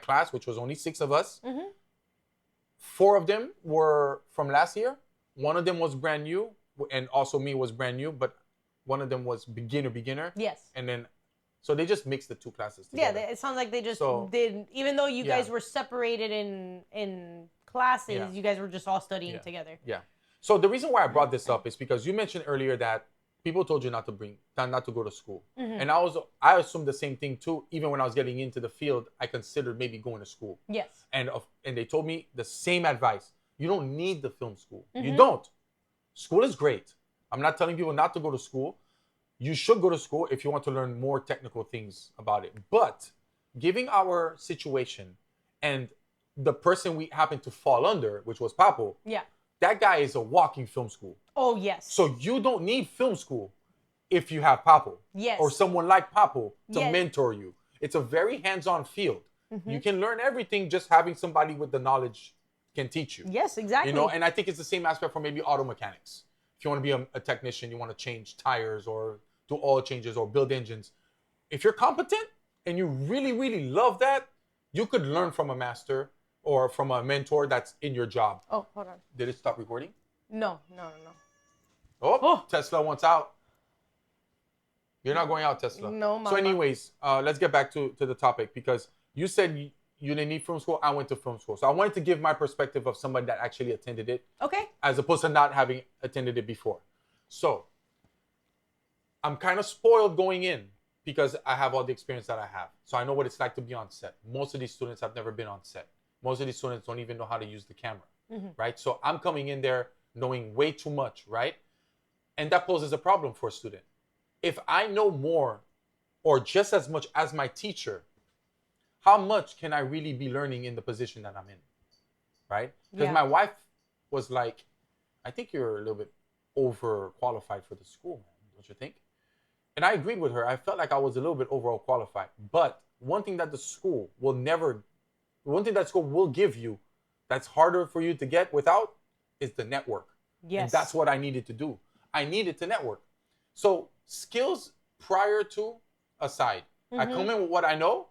class, which was only 6 of us, 4 of them were from last year. 1 of them was brand new, and also me was brand new, but 1 of them was beginner. Yes. And then, so they just mixed the 2 classes together. Yeah, it sounds like they just did, even though you guys were separated in classes, you guys were just all studying together. Yeah. So the reason why I brought this up is because you mentioned earlier that people told you not to go to school. Mm-hmm. And I assumed the same thing too. Even when I was getting into the field, I considered maybe going to school. Yes. And they told me the same advice. You don't need the film school. Mm-hmm. You don't. School is great. I'm not telling people not to go to school. You should go to school if you want to learn more technical things about it. But given our situation and the person we happened to fall under, which was Papo, that guy is a walking film school. Oh, yes. So you don't need film school if you have Papo. Yes. Or someone like Papo to mentor you. It's a very hands-on field. Mm-hmm. You can learn everything just having somebody with the knowledge can teach you. Yes, exactly. You know, and I think it's the same aspect for maybe auto mechanics. If you want to be a technician, you want to change tires or do oil changes or build engines. If you're competent and you really, really love that, you could learn from a master or from a mentor that's in your job. Oh, hold on. Did it stop recording? No. Oh, Tesla wants out. You're not going out, Tesla. No, Mama. So anyways, let's get back to the topic because you said you didn't need film school. I went to film school. So I wanted to give my perspective of somebody that actually attended it. Okay. As opposed to not having attended it before. So I'm kind of spoiled going in because I have all the experience that I have. So I know what it's like to be on set. Most of these students have never been on set. most of these students don't even know how to use the camera, right? So I'm coming in there knowing way too much, right? And that poses a problem for a student. If I know more or just as much as my teacher, how much can I really be learning in the position that I'm in, right? Because my wife was like, I think you're a little bit overqualified for the school, man, don't you think? And I agreed with her. I felt like I was a little bit overall qualified. But one thing that school will give you that's harder for you to get without is the network. Yes. And that's what I needed to do. I needed to network. So skills prior to aside. I come in with what I know,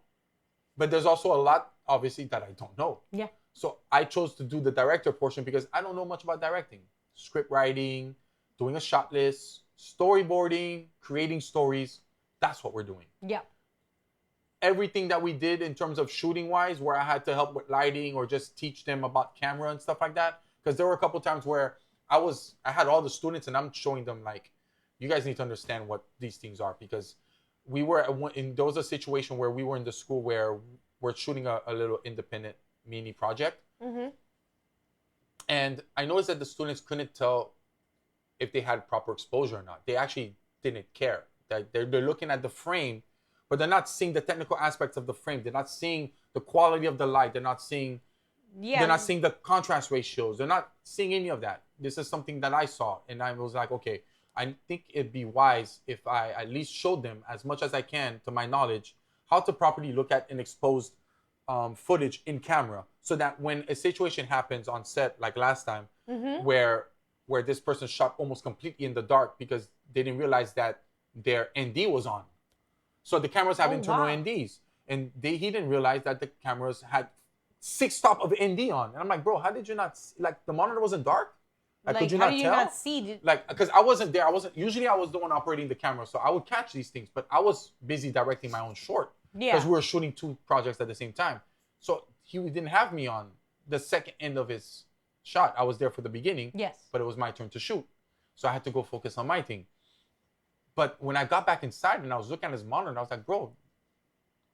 but there's also a lot, obviously, that I don't know. Yeah. So I chose to do the director portion because I don't know much about directing. Script writing, doing a shot list, storyboarding, creating stories. That's what we're doing. Yeah. Everything that we did in terms of shooting wise, where I had to help with lighting or just teach them about camera and stuff like that. Because there were a couple times where I had all the students and I'm showing them like, you guys need to understand what these things are. Because there was a situation where we were in the school where we're shooting a little independent mini project. And I noticed that the students couldn't tell if they had proper exposure or not. They actually didn't care. They're looking at the frame, but they're not seeing the technical aspects of the frame. They're not seeing the quality of the light. They're not seeing they're not seeing the contrast ratios. They're not seeing any of that. This is something that I saw. And I was like, okay, I think it'd be wise if I at least showed them as much as I can, to my knowledge, how to properly look at an exposed footage in camera, so that when a situation happens on set, like last time, where this person shot almost completely in the dark because they didn't realize that their ND was on. So the cameras have internal NDs. And he didn't realize that the cameras had 6 stop of ND on. And I'm like, bro, how did you not see? Like, the monitor wasn't dark? Like could you how not do you tell? not see? Like, because I wasn't there. Usually I was the one operating the camera. So I would catch these things. But I was busy directing my own short. Because we were shooting 2 projects at the same time. So he didn't have me on the second end of his shot. I was there for the beginning. Yes. But it was my turn to shoot. So I had to go focus on my thing. But when I got back inside and I was looking at his monitor, I was like, bro,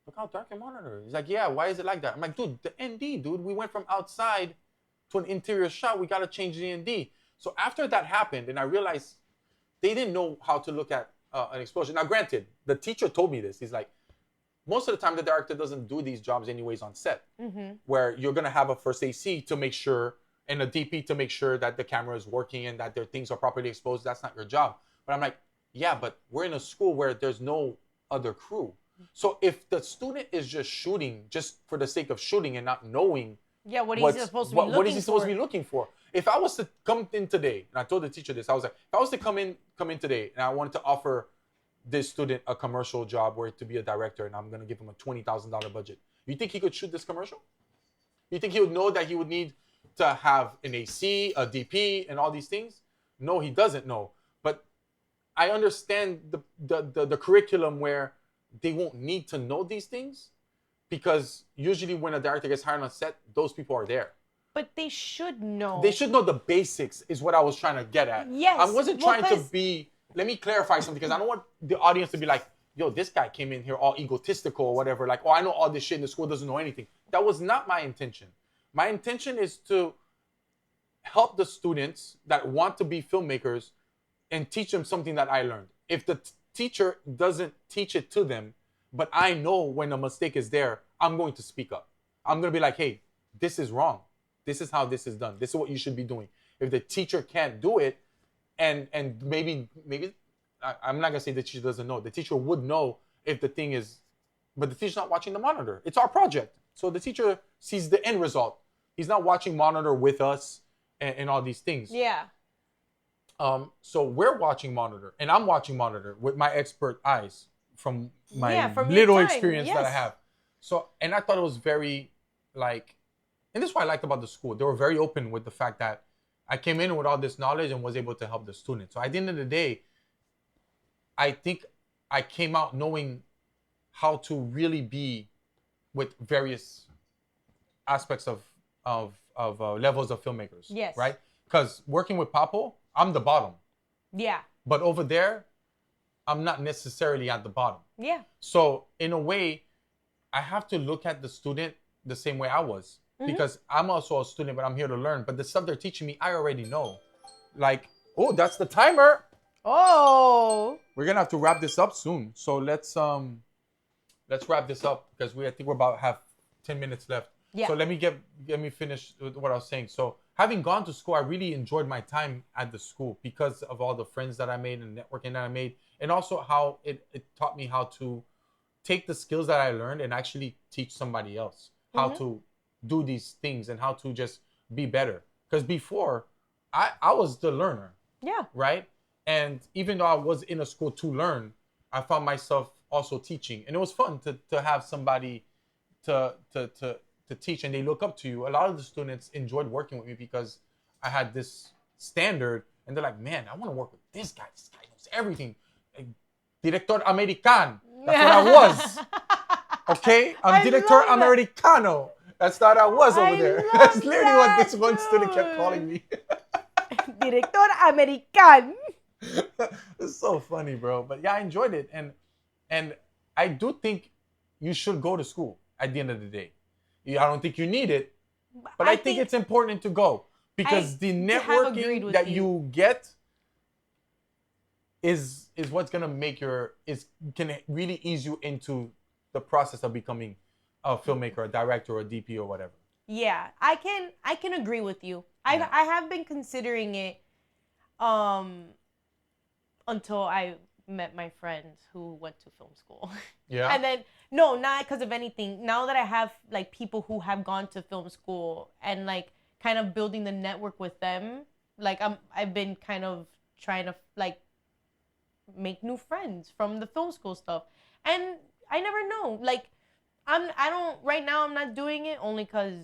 look how dark your monitor is. He's like, yeah, why is it like that? I'm like, dude, the ND, dude. We went from outside to an interior shot. We got to change the ND. So after that happened, and I realized they didn't know how to look at an exposure. Now, granted, the teacher told me this. He's like, most of the time, the director doesn't do these jobs anyways on set, where you're going to have a first AC to make sure, and a DP to make sure that the camera is working and that their things are properly exposed. That's not your job. But I'm like, yeah, but we're in a school where there's no other crew. So if the student is just shooting just for the sake of shooting and not knowing what is he supposed to be looking for? If I was to come in today, and I told the teacher this, I was like, if I was to come in today and I wanted to offer this student a commercial job where to be a director and I'm going to give him a $20,000 budget, you think he could shoot this commercial? You think he would know that he would need to have an AC, a DP, and all these things? No, he doesn't know. But I understand the curriculum where they won't need to know these things, because usually when a director gets hired on set, those people are there. But they should know. They should know the basics, is what I was trying to get at. Yes. I wasn't trying to be, let me clarify something, because I don't want the audience to be like, yo, this guy came in here all egotistical or whatever. Like, oh, I know all this shit and the school doesn't know anything. That was not my intention. My intention is to help the students that want to be filmmakers and teach them something that I learned. If the teacher doesn't teach it to them, but I know when a mistake is there, I'm going to speak up. I'm going to be like, hey, this is wrong. This is how this is done. This is what you should be doing. If the teacher can't do it, and maybe I'm not going to say the teacher doesn't know. The teacher would know if the thing is, but the teacher's not watching the monitor. It's our project. So the teacher sees the end result. He's not watching monitor with us and all these things. Yeah. So we're watching monitor, and I'm watching monitor with my expert eyes from my little experience that I have. So, and I thought it was very, like, and this is what I liked about the school. They were very open with the fact that I came in with all this knowledge and was able to help the students. So at the end of the day, I think I came out knowing how to really be with various aspects of levels of filmmakers. Yes. Right? Because working with Papo, I'm the bottom. Yeah. But over there, I'm not necessarily at the bottom. Yeah. So in a way, I have to look at the student the same way I was. because I'm also a student, but I'm here to learn. But the stuff they're teaching me, I already know. Like, oh, that's the timer. Oh. We're gonna have to wrap this up soon. So let's wrap this up because I think we're about have 10 minutes left. Yeah. So let me finish with what I was saying. So having gone to school, I really enjoyed my time at the school because of all the friends that I made and networking that I made, and also how it taught me how to take the skills that I learned and actually teach somebody else how to do these things and how to just be better. Because before, I was the learner. Yeah. Right? And even though I was in a school to learn, I found myself also teaching. And it was fun to have somebody to teach and they look up to you. A lot of the students enjoyed working with me because I had this standard and they're like, man, I want to work with this guy. This guy knows everything. Director American. That's what I was. Okay? I'm Director Americano. That's what I was over there. That's literally what this one student kept calling me. Director American. It's so funny, bro. But yeah, I enjoyed it. And I do think you should go to school at the end of the day. I don't think you need it, but I think it's important to go because the networking that you get is what's gonna make can really ease you into the process of becoming a filmmaker, a director, or a DP, or whatever. Yeah, I can agree with you. I have been considering it until I met my friend who went to film school. Yeah. And then no, not because of anything. Now that I have like people who have gone to film school and like kind of building the network with them, like I've been kind of trying to like make new friends from the film school stuff. And I never know. Like right now I'm not doing it only because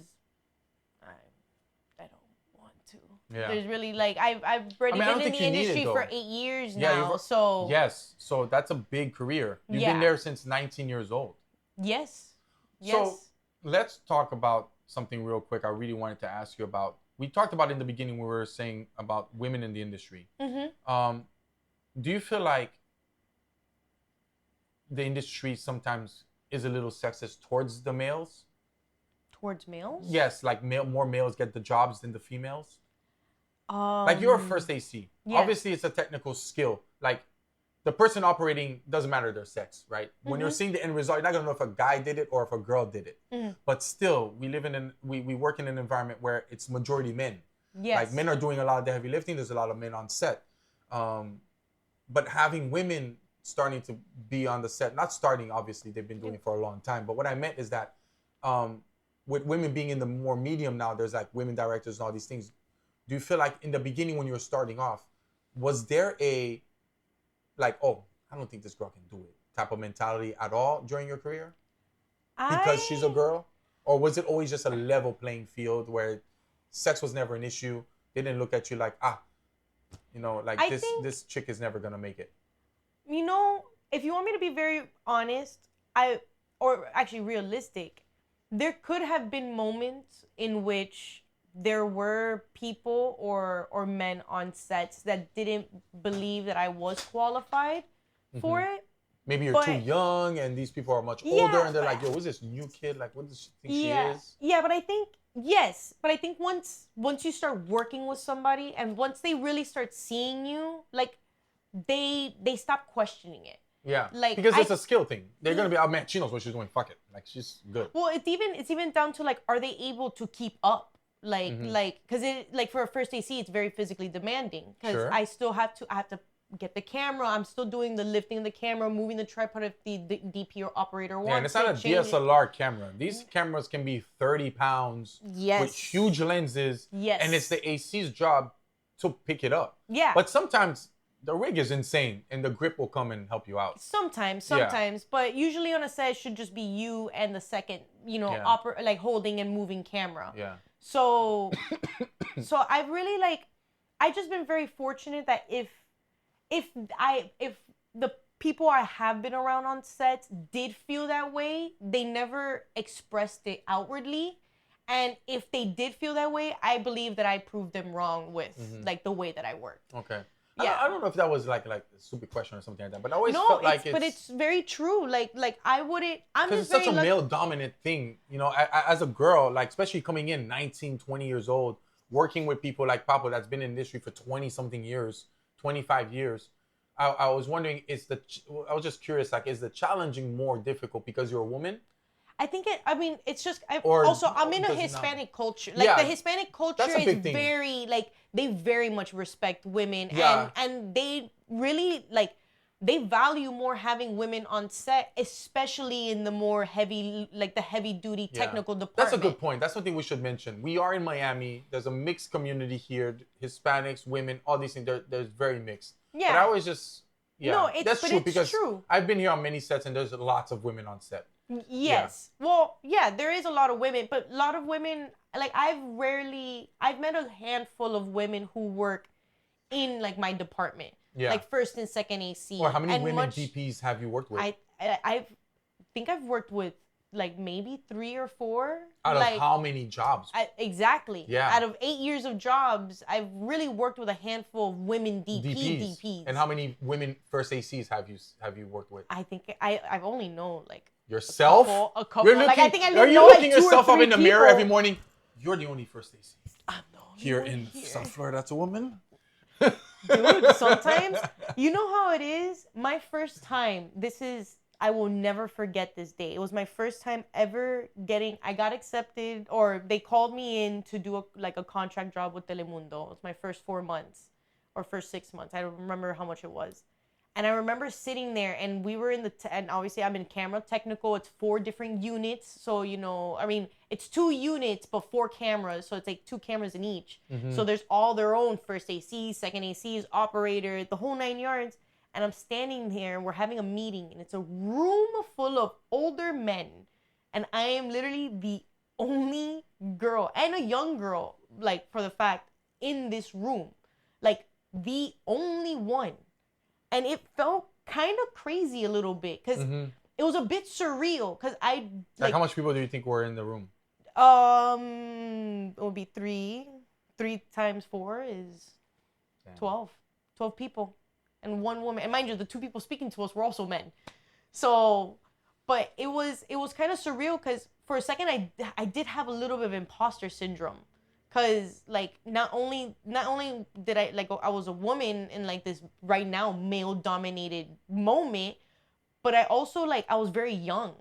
I don't want to. Yeah. There's really like I've already been in the industry for 8 years now. So yes. So that's a big career. You've been there since 19 years old. Yes. So let's talk about something real quick. I really wanted to ask you about. We talked about in the beginning when we were saying about women in the industry. Mm-hmm. Do you feel like the industry sometimes is a little sexist towards the males? Towards males? Yes, like more males get the jobs than the females. Like you're a first AC. Yes. Obviously, it's a technical skill. Like the person operating doesn't matter their sex, right? Mm-hmm. When you're seeing the end result, you're not gonna know if a guy did it or if a girl did it. Mm-hmm. But still, we work in an environment where it's majority men. Yes. Like men are doing a lot of the heavy lifting. There's a lot of men on set. But having women starting to be on the set, not starting, obviously, they've been doing it for a long time. But what I meant is that with women being in the more medium now, there's like women directors and all these things. Do you feel like in the beginning when you were starting off, was there a like, oh, I don't think this girl can do it type of mentality at all during your career? Because she's a girl? Or was it always just a level playing field where sex was never an issue? They didn't look at you like, like this chick is never going to make it. You know, if you want me to be very honest, or actually realistic, there could have been moments in which there were people or men on sets that didn't believe that I was qualified for it. Maybe you're too young and these people are much older and they're like, yo, who's this new kid? Like, what does she think she is? Yeah, but I think, once you start working with somebody and once they really start seeing you, like, they stop questioning it. Yeah, like because it's a skill thing. They're gonna be, oh man, she knows what she's doing. Fuck it, like she's good. Well, it's even down to like, are they able to keep up? Like, because for a first AC, it's very physically demanding. Because I have to get the camera. I'm still doing the lifting of the camera, moving the tripod if the DP or operator wants. Yeah, and it's not a DSLR camera. These cameras can be 30 pounds with huge lenses. Yes, and it's the AC's job to pick it up. Yeah, but sometimes the rig is insane and the grip will come and help you out. Sometimes. But usually on a set, it should just be you and the second, like holding and moving camera. Yeah. So I've really I've just been very fortunate that if the people I have been around on sets did feel that way, they never expressed it outwardly. And if they did feel that way, I believe that I proved them wrong with like the way that I work. Okay. Yeah. I don't know if that was like a stupid question or something like that, but I always No, felt like but it's very true. Like I wouldn't. I'm because just it's such very a male dominant thing, as a girl, like especially coming in 19, 20 years old, working with people like Pablo that's been in the industry for 20 something years, 25 years. I was wondering, I was just curious, like, is the challenging more difficult because you're a woman? I think it. I mean, it's just. Or Also, I'm in a does it not? Hispanic culture. Like Yeah, the Hispanic culture that's a is big thing. very like they very much respect women, Yeah. and they really like they value more having women on set, especially in the more heavy like the heavy duty technical department. That's a good point. That's something we should mention. We are in Miami. There's a mixed community here. Hispanics, women, all these things. There's very mixed. Yeah. But I always just No, that's true because true. I've been here on many sets and there's lots of women on set. Yes. Yeah. Well, yeah, there is a lot of women, but a lot of women like I've met a handful of women who work in like my department. Yeah. Like first and second AC. Or how many women DPs have you worked with? I think I've worked with like maybe 3 or 4. Out of how many jobs? Exactly. Yeah. Out of 8 years of jobs, I've really worked with a handful of women DPs. And how many women first ACs have you worked with? I think I've only known like yourself. A couple. You're looking, like I think I are you know looking like yourself up in the mirror every people. morning? You're the only first AC. I'm the only here one in South Florida. That's a woman. Dude, sometimes you know how it is. My first time. I will never forget this day. It was my first time ever I got accepted, or they called me in to do a contract job with Telemundo. It was my first 4 months or first 6 months. I don't remember how much it was. And I remember sitting there, and we were and obviously I'm in camera technical. It's 4 different units. So, I mean, it's 2 units, but 4 cameras. So it's like 2 cameras in each. Mm-hmm. So there's all their own first ACs, second ACs, operator, the whole 9 yards. And I'm standing here, and we're having a meeting, and it's a room full of older men. And I am literally the only girl, and a young girl, like, for the fact, in this room. Like, the only one. And it felt kind of crazy a little bit, because it was a bit surreal, because like, how much people do you think were in the room? It would be 3. 3 times 4 is 12. 12 people. And 1 woman, and mind you, the 2 people speaking to us were also men. So, but it was kind of surreal, because for a second I did have a little bit of imposter syndrome, because like not only did I was a woman in like this right now male dominated moment, but I also I was very young,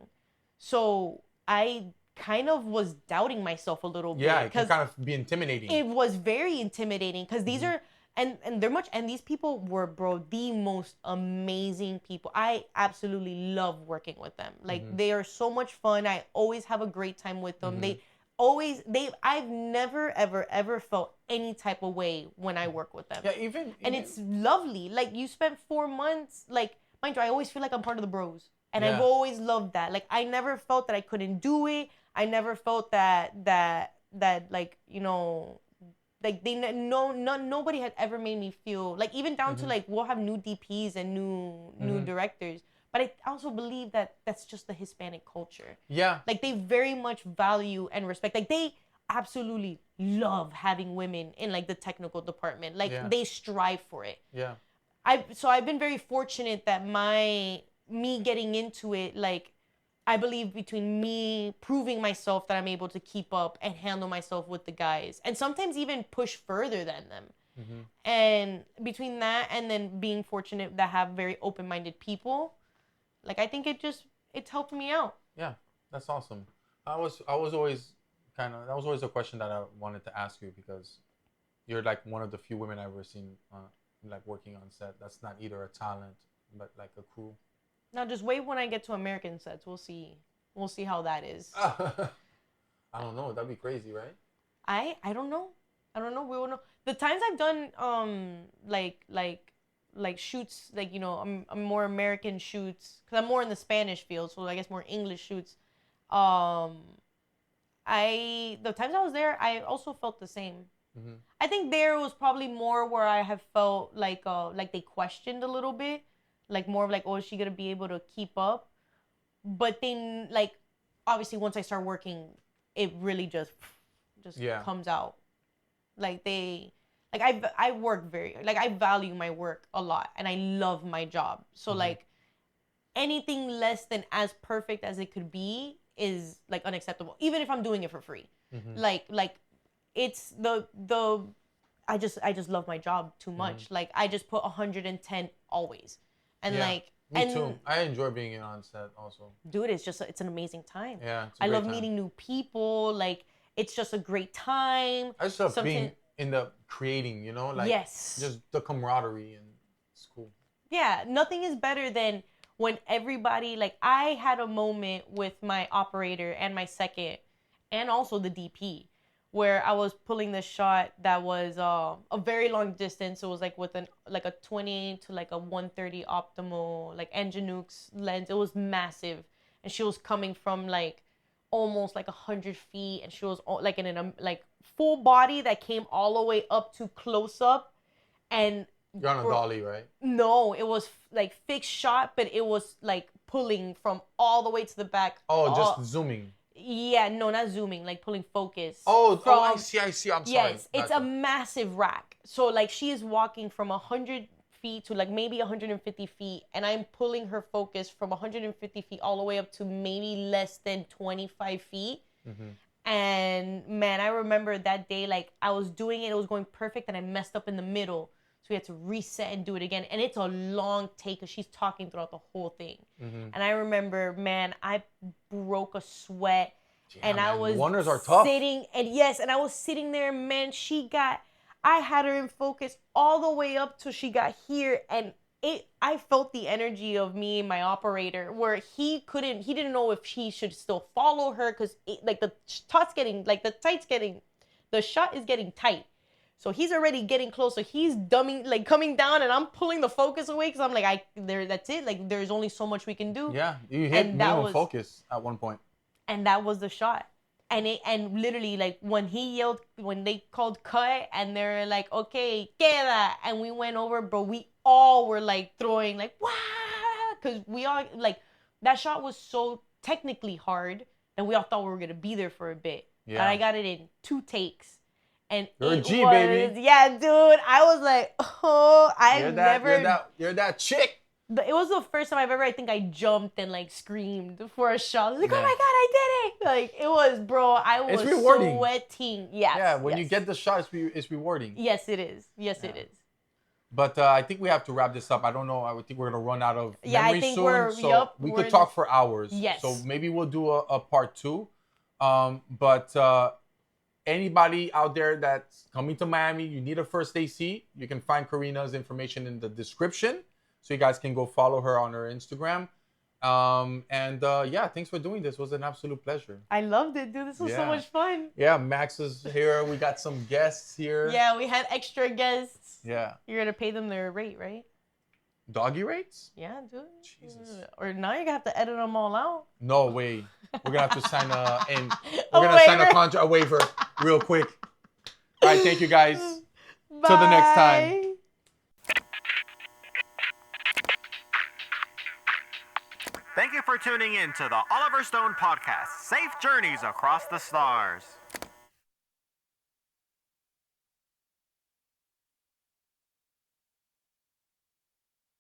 so I kind of was doubting myself a little bit. Yeah, it can kind of be intimidating. It was very intimidating, because these are. And these people were, bro, the most amazing people. I absolutely love working with them. Like, they are so much fun. I always have a great time with them. I've never, ever, ever felt any type of way when I work with them. Yeah, and it's lovely. Like, you spent 4 months, like, mind you, I always feel like I'm part of the bros. And I've always loved that. Like, I never felt that I couldn't do it. I never felt that like, like nobody had ever made me feel like, even down to like, we'll have new DPs and new directors, but I also believe that that's just the Hispanic culture. Yeah, like they very much value and respect. Like they absolutely love having women in like the technical department. Like they strive for it. Yeah, I've been very fortunate that me getting into it, like, I believe between me proving myself that I'm able to keep up and handle myself with the guys, and sometimes even push further than them. And between that and then being fortunate that have very open-minded people, like I think it's helped me out. Yeah, that's awesome. I was always that was always a question that I wanted to ask you, because you're like one of the few women I've ever seen like working on set. That's not either a talent but like a crew. Now, just wait when I get to American sets. We'll see how that is. I don't know. That'd be crazy, right? I don't know. We will know. The times I've done like shoots, like, I'm more American shoots, because I'm more in the Spanish field, so I guess more English shoots. The times I was there, I also felt the same. I think there was probably more where I have felt like they questioned a little bit. Like more of like, oh, is she gonna be able to keep up? But then, like, obviously once I start working, it really just comes out. Like like I work I value my work a lot, and I love my job. So like anything less than as perfect as it could be is like unacceptable, even if I'm doing it for free. Like it's the I just love my job too much. Like I just put 110 always, and like me too. I enjoy being on set also. Dude, it's an amazing time. Yeah, I love meeting new people. Like it's just a great time. I just love being in the creating, you know, like just the camaraderie, and it's cool. Yeah, nothing is better than when everybody, like I had a moment with my operator and my second and also the DP where I was pulling this shot that was a very long distance. It was like with a 20 to like a 130 optimal like Nginx lens. It was massive, and she was coming from like almost like 100 feet, and she was like in a like full body that came all the way up to close up. And you're on a dolly, right? No, it was like fixed shot, but it was like pulling from all the way to the back. Oh, just zooming. Yeah, no, not zooming, like pulling focus. Oh, I see. I'm sorry. Yes, it's a massive rack. So like she is walking from 100 feet to like maybe 150 feet, and I'm pulling her focus from 150 feet all the way up to maybe less than 25 feet. And man, I remember that day, like I was doing it, it was going perfect, and I messed up in the middle. So we had to reset and do it again. And it's a long take because she's talking throughout the whole thing. And I remember, man, I broke a sweat. Yeah, and man. I was Wonders are tough. sitting, and I was sitting there, man, I had her in focus all the way up till she got here. And I felt the energy of me and my operator where he didn't know if he should still follow her because like the shot is getting tight. So he's already getting close. So he's coming down, and I'm pulling the focus away because I'm like, that's it. Like there's only so much we can do. Yeah, you hit minimum focus at one point. And that was the shot. And literally like when they called cut, and they're like, okay, queda, and we went over, bro. We all were like throwing like wow, because we all like that shot was so technically hard that we all thought we were gonna be there for a bit. Yeah. But I got it in 2 takes. And you're a G, baby. Yeah, dude. I was like, oh, You're that chick. It was the first time I think I jumped and like screamed for a shot. I was like, oh my God, I did it. Like it was, bro. I was sweating. Yeah. Yeah, when you get the shot, it's rewarding. Yes, it is. Yes, it is. But I think we have to wrap this up. I don't know. I think we're going to run out of memory soon. We could talk for hours. Yes. So maybe we'll do a part 2. But anybody out there that's coming to Miami, you need a first AC, you can find Karina's information in the description. So you guys can go follow her on her Instagram. Yeah, thanks for doing this. It was an absolute pleasure. I loved it, dude. This was so much fun. Yeah, Max is here. We got some guests here. Yeah, we had extra guests. Yeah. You're going to pay them their rate, right? Doggy rates? Yeah, dude. Jesus. Or now you're going to have to edit them all out. No way. We're going to have to sign a contract, a waiver real quick. All right, thank you guys. Bye. Till the next time. Thank you for tuning in to the Oliver Stone Podcast, Safe Journeys Across the Stars.